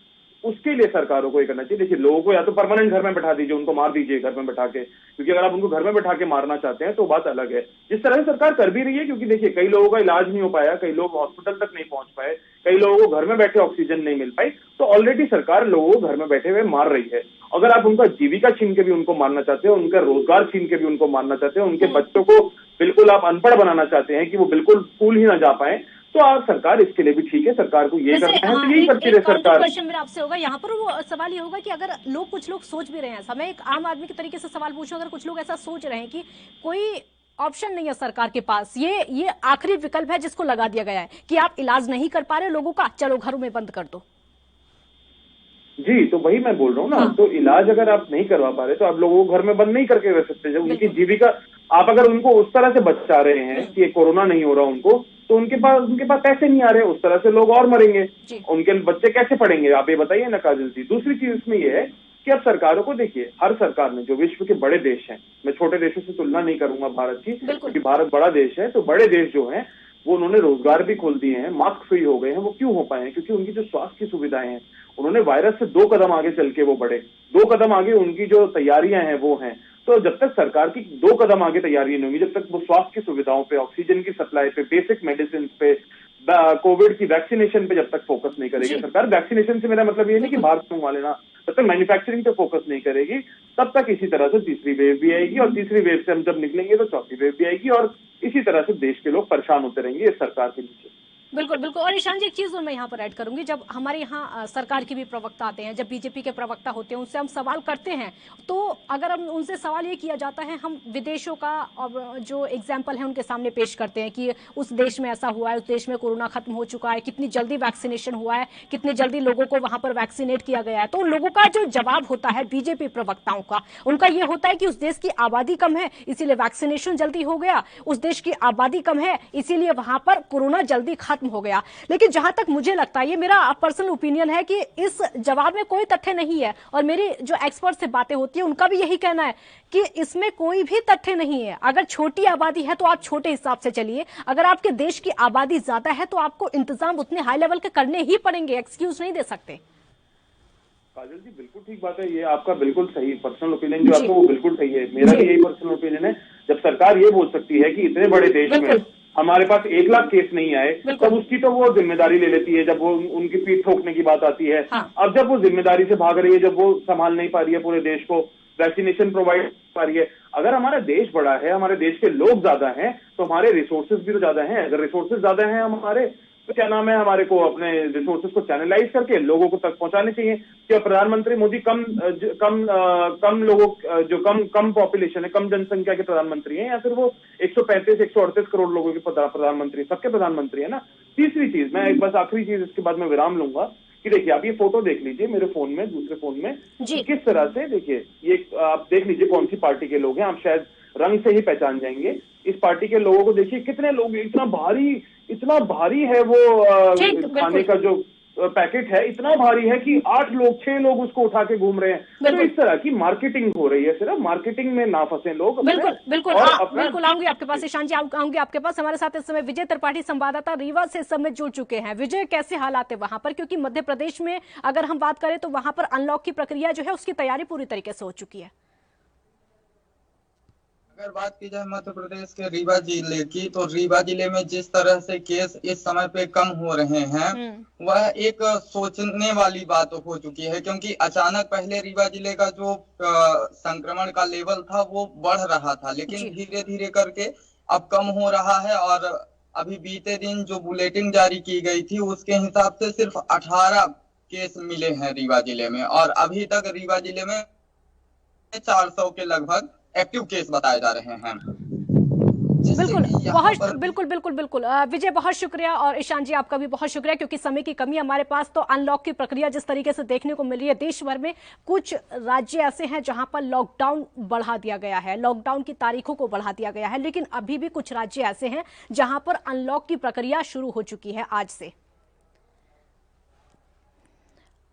उसके लिए सरकारों को ये करना चाहिए। देखिए, लोगों को या तो परमानेंट घर में बैठा दीजिए, उनको मार दीजिए घर में बैठा के, क्योंकि अगर आप उनको घर में बैठा के मारना चाहते हैं तो बात अलग है, जिस तरह से सरकार कर भी रही है। क्योंकि देखिए, कई लोगों का इलाज नहीं हो पाया, कई लोग हॉस्पिटल तक नहीं पहुंच पाए, कई लोगों को घर में बैठे ऑक्सीजन नहीं मिल पाई, तो ऑलरेडी सरकार लोगों को घर में बैठे हुए मार रही है। अगर आप उनका जीविका छीन के भी उनको मारना चाहते हो, उनका रोजगार छीन के भी उनको मारना चाहते हो, उनके बच्चों को बिल्कुल आप अनपढ़ बनाना चाहते हैं कि वो बिल्कुल स्कूल ही ना जा पाए, तो आप सरकार इसके लिए भी ठीक है, सरकार को ये करना है तो यही करती रहे सरकार।
क्वेश्चन मेरा आपसे होगा यहाँ पर, वो सवाल ये होगा कि अगर कुछ लोग सोच भी रहे हैं, मैं एक आम आदमी के तरीके से सवाल पूछूं, अगर कुछ लोग ऐसा सोच रहे हैं कि कोई ऑप्शन नहीं है सरकार के पास, ये आखिरी विकल्प है जिसको लगा दिया गया है कि आप इलाज नहीं कर पा रहे लोगों का, चलो घरों में बंद कर दो।
जी, तो वही मैं बोल रहा हूँ ना। तो इलाज अगर आप नहीं करवा पा रहे तो आप लोगों को घर में बंद नहीं करके रह सकते। जब उनकी जीविका, आप अगर उनको उस तरह से बचा रहे हैं कि कोरोना नहीं हो रहा उनको, तो उनके पास पैसे नहीं आ रहे, उस तरह से लोग और मरेंगे, उनके बच्चे कैसे पढ़ेंगे, आप ये बताइए ना काजल जी। दूसरी चीज इसमें यह है कि अब सरकारों को देखिए, हर सरकार ने, जो विश्व के बड़े देश हैं, मैं छोटे देशों से तुलना नहीं करूंगा भारत की, क्योंकि भारत बड़ा देश है, तो बड़े देश जो हैं वो उन्होंने रोजगार भी खोल दिए हैं, मास्क फ्री हो गए हैं। वो क्यों हो पाए हैं? क्योंकि उनकी जो स्वास्थ्य की सुविधाएं हैं, उन्होंने वायरस से 2 कदम आगे चल के वो बढ़े, 2 कदम आगे उनकी जो तैयारियां हैं वो हैं। तो जब तक सरकार की 2 कदम आगे तैयारियां नहीं होंगी, जब तक वो स्वास्थ्य की सुविधाओं पे, ऑक्सीजन की सप्लाई पे, बेसिक मेडिसिन पे, कोविड की वैक्सीनेशन पे जब तक फोकस नहीं करेगी सरकार, वैक्सीनेशन से मेरा मतलब ये नहीं कि बाहर से मंगवा लेना, तब तक मैन्युफैक्चरिंग पे फोकस नहीं करेगी, तब तक इसी तरह से तीसरी वेव भी आएगी, और तीसरी वेव से हम जब निकलेंगे तो चौथी वेव भी आएगी, और इसी तरह से देश के लोग परेशान होते रहेंगे इस सरकार के नीचे।
बिल्कुल बिल्कुल। और ईशान जी, एक चीज और मैं यहाँ पर ऐड करूंगी, जब हमारे यहाँ सरकार के भी प्रवक्ता आते हैं, जब बीजेपी के प्रवक्ता होते हैं, उनसे हम सवाल करते हैं, तो अगर हम उनसे सवाल ये किया जाता है, हम विदेशों का और जो एग्जाम्पल है उनके सामने पेश करते हैं कि उस देश में ऐसा हुआ है, उस देश में कोरोना खत्म हो चुका है, कितनी जल्दी वैक्सीनेशन हुआ है, कितनी जल्दी लोगों को वहां पर वैक्सीनेट किया गया है, तो उन लोगों का जो जवाब होता है बीजेपी प्रवक्ताओं का, उनका ये होता है कि उस देश की आबादी कम है इसीलिए वैक्सीनेशन जल्दी हो गया, उस देश की आबादी कम है इसीलिए वहां पर कोरोना जल्दी खत्म हो गया। लेकिन जहां तक मुझे लगता है, ये मेरा पर्सनल ओपिनियन है कि इस जवाब में कोई तथ्य नहीं है, और मेरी जो एक्सपर्ट से बातें होती है उनका भी यही कहना है कि इसमें कोई भी तथ्य नहीं है। अगर छोटी आबादी है तो आप छोटे हिसाब से चलिए, अगर आपके देश की आबादी ज्यादा है तो आपको इंतजाम उतने हाई लेवल के करने ही पड़ेंगे, एक्सक्यूज नहीं दे सकते।
काजल जी, बिल्कुल ठीक बात है, ये आपका बिल्कुल सही पर्सनल ओपिनियन जो आपका वो बिल्कुल सही है, मेरा भी यही पर्सनल ओपिनियन है। जब सरकार ये बोल सकती है कि इतने बड़े देश में हमारे पास 1 लाख केस नहीं आए, तब उसकी तो वो जिम्मेदारी ले लेती है जब वो उनकी पीठ ठोकने की बात आती है। अब जब वो जिम्मेदारी से भाग रही है, जब वो संभाल नहीं पा रही है पूरे देश को, वैक्सीनेशन प्रोवाइड कर पा रही है। अगर हमारा देश बड़ा है, हमारे देश के लोग ज्यादा हैं, तो हमारे रिसोर्सेज भी तो ज्यादा हैं। अगर रिसोर्सेज ज्यादा हैं हमारे, तो क्या नाम है, हमारे को अपने रिसोर्सेज को चैनलाइज करके लोगों को तक पहुंचाने चाहिए। क्या प्रधानमंत्री मोदी कम लोगों, जो कम पॉपुलेशन है, कम जनसंख्या के प्रधानमंत्री हैं, या फिर वो 135-138 करोड़ लोगों के प्रधानमंत्री, सबके प्रधानमंत्री है ना। तीसरी चीज, मैं एक बस आखिरी चीज, इसके बाद मैं विराम लूंगा, कि देखिए आप ये फोटो देख लीजिए मेरे फोन में, दूसरे फोन में, किस तरह से, देखिए ये आप देख लीजिए कौन सी पार्टी के लोग हैं, आप शायद रंग से ही पहचान जाएंगे। इस पार्टी के लोगों को देखिए, कितने लोग, इतना भारी है वो खाने का जो पैकेट है, इतना भारी है कि 6 लोग उसको उठा के घूम रहे हैं। तो इस तरह की मार्केटिंग हो रही है, सिर्फ मार्केटिंग में ना फंसे लोग।
बिल्कुल बिल्कुल आऊंगी आपके पास, ईशान जी आऊंगी आपके पास। हमारे साथ इस समय विजय त्रिपाठी संवाददाता रीवा से इस समय जुड़ चुके हैं। विजय, कैसे हालात है वहां पर, क्योंकि मध्य प्रदेश में अगर हम बात करें तो वहां पर अनलॉक की प्रक्रिया जो है उसकी तैयारी पूरी तरीके से हो चुकी है।
अगर बात की जाए मध्य प्रदेश के रीवा जिले की, तो रीवा जिले में जिस तरह से केस इस समय पे कम हो रहे हैं, वह एक सोचने वाली बात हो चुकी है, क्योंकि अचानक पहले रीवा जिले का जो संक्रमण का लेवल था वो बढ़ रहा था, लेकिन धीरे धीरे करके अब कम हो रहा है। और अभी बीते दिन जो बुलेटिन जारी की गई थी उसके हिसाब से सिर्फ 18 केस मिले हैं रीवा जिले में, और अभी तक रीवा जिले में 400 के लगभग एक्टिव केस बताए जा रहे हैं। बिल्कुल विजय, बहुत शुक्रिया, और ईशान जी आपका भी बहुत शुक्रिया, क्योंकि समय की कमी हमारे पास। तो अनलॉक की प्रक्रिया जिस तरीके से देखने को मिल रही है देश भर में, कुछ राज्य ऐसे हैं जहां पर लॉकडाउन बढ़ा दिया गया है, लॉकडाउन की तारीखों को बढ़ा दिया गया है, लेकिन अभी भी कुछ राज्य ऐसे हैं जहां पर अनलॉक की प्रक्रिया शुरू हो चुकी है आज से।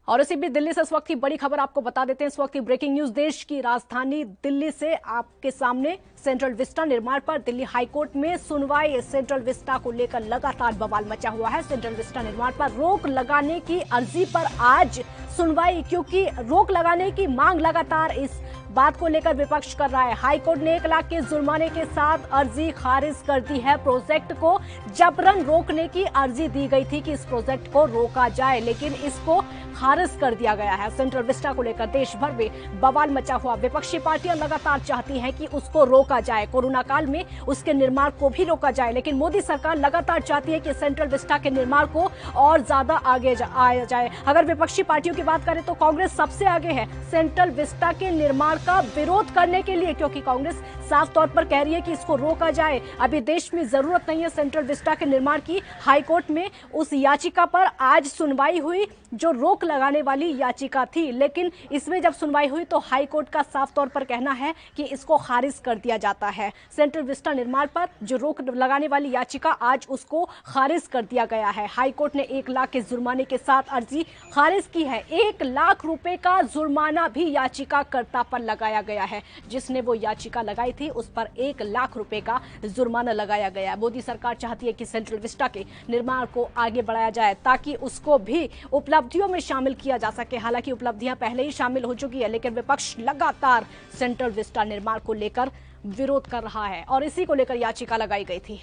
और इसी बीच दिल्ली से इस वक्त की बड़ी खबर आपको बता देते हैं। इस वक्त की ब्रेकिंग न्यूज देश की राजधानी दिल्ली से आपके सामने। सेंट्रल विस्टा निर्माण पर दिल्ली हाईकोर्ट में सुनवाई। सेंट्रल विस्टा को लेकर लगातार बवाल मचा हुआ है। सेंट्रल विस्टा निर्माण पर रोक लगाने की अर्जी पर आज सुनवाई, क्योंकि रोक लगाने की मांग लगातार इस बात को लेकर विपक्ष कर रहा है। हाईकोर्ट ने 1 लाख के जुर्माने के साथ अर्जी खारिज कर दी है। प्रोजेक्ट को जबरन रोकने की अर्जी दी गई थी कि इस प्रोजेक्ट को रोका जाए, लेकिन इसको खारिज कर दिया गया है। सेंट्रल विस्टा को लेकर देश भर में बवाल मचा हुआ। विपक्षी पार्टियां लगातार चाहती हैं कि उसको रोका जाए, कोरोना काल में उसके निर्माण को भी रोका जाए, लेकिन मोदी सरकार लगातार चाहती है कि सेंट्रल विस्टा के निर्माण को और ज्यादा आगे आया जाए। अगर विपक्षी पार्टियों की बात करें तो कांग्रेस सबसे आगे है सेंट्रल विस्टा के निर्माण का विरोध करने के लिए, क्योंकि कांग्रेस साफ तौर पर कह रही है कि इसको रोका जाए। अभी देश में जरूरत नहीं है सेंट्रल विस्टा के निर्माण की। हाईकोर्ट में उस याचिका पर आज सुनवाई हुई जो रोक लगाने वाली याचिका थी, लेकिन इसमें जब सुनवाई हुई तो हाईकोर्ट का साफ तौर पर कहना है कि इसको खारिज कर दिया जाता है। सेंट्रल विस्टा निर्माण पर जो रोक लगाने वाली याचिका आज उसको खारिज कर दिया गया है। हाईकोर्ट ने 1 लाख के जुर्माने के साथ अर्जी खारिज की है। 1 लाख रुपए का जुर्माना भी याचिकाकर्ता पर लगाया गया है। जिसने वो याचिका लगाई थी उस पर 1 लाख रुपए का जुर्माना लगाया गया है। मोदी सरकार चाहती है कि सेंट्रल विस्टा के निर्माण को आगे बढ़ाया जाए ताकि उसको भी उपलब्धियों में शामिल किया जा सके। हालांकि उपलब्धियां पहले ही शामिल हो चुकी है, लेकिन विपक्ष लगातार सेंट्रल विस्टा निर्माण को लेकर विरोध कर रहा है और इसी को लेकर याचिका लगाई गई थी।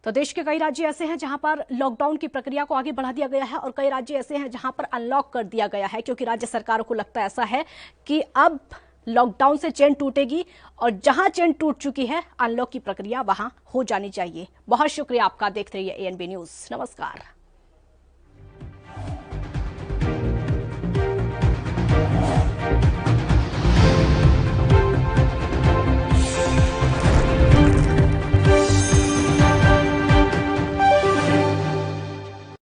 तो देश के कई राज्य ऐसे हैं जहां पर लॉकडाउन की प्रक्रिया को आगे बढ़ा दिया गया है और कई राज्य ऐसे हैं जहां पर अनलॉक कर दिया गया है, क्योंकि राज्य सरकारों को लगता ऐसा है कि अब लॉकडाउन से चेन टूटेगी और जहां चेन टूट चुकी है अनलॉक की प्रक्रिया वहां हो जानी चाहिए। बहुत शुक्रिया आपका। देखते रहिए ANB न्यूज। नमस्कार।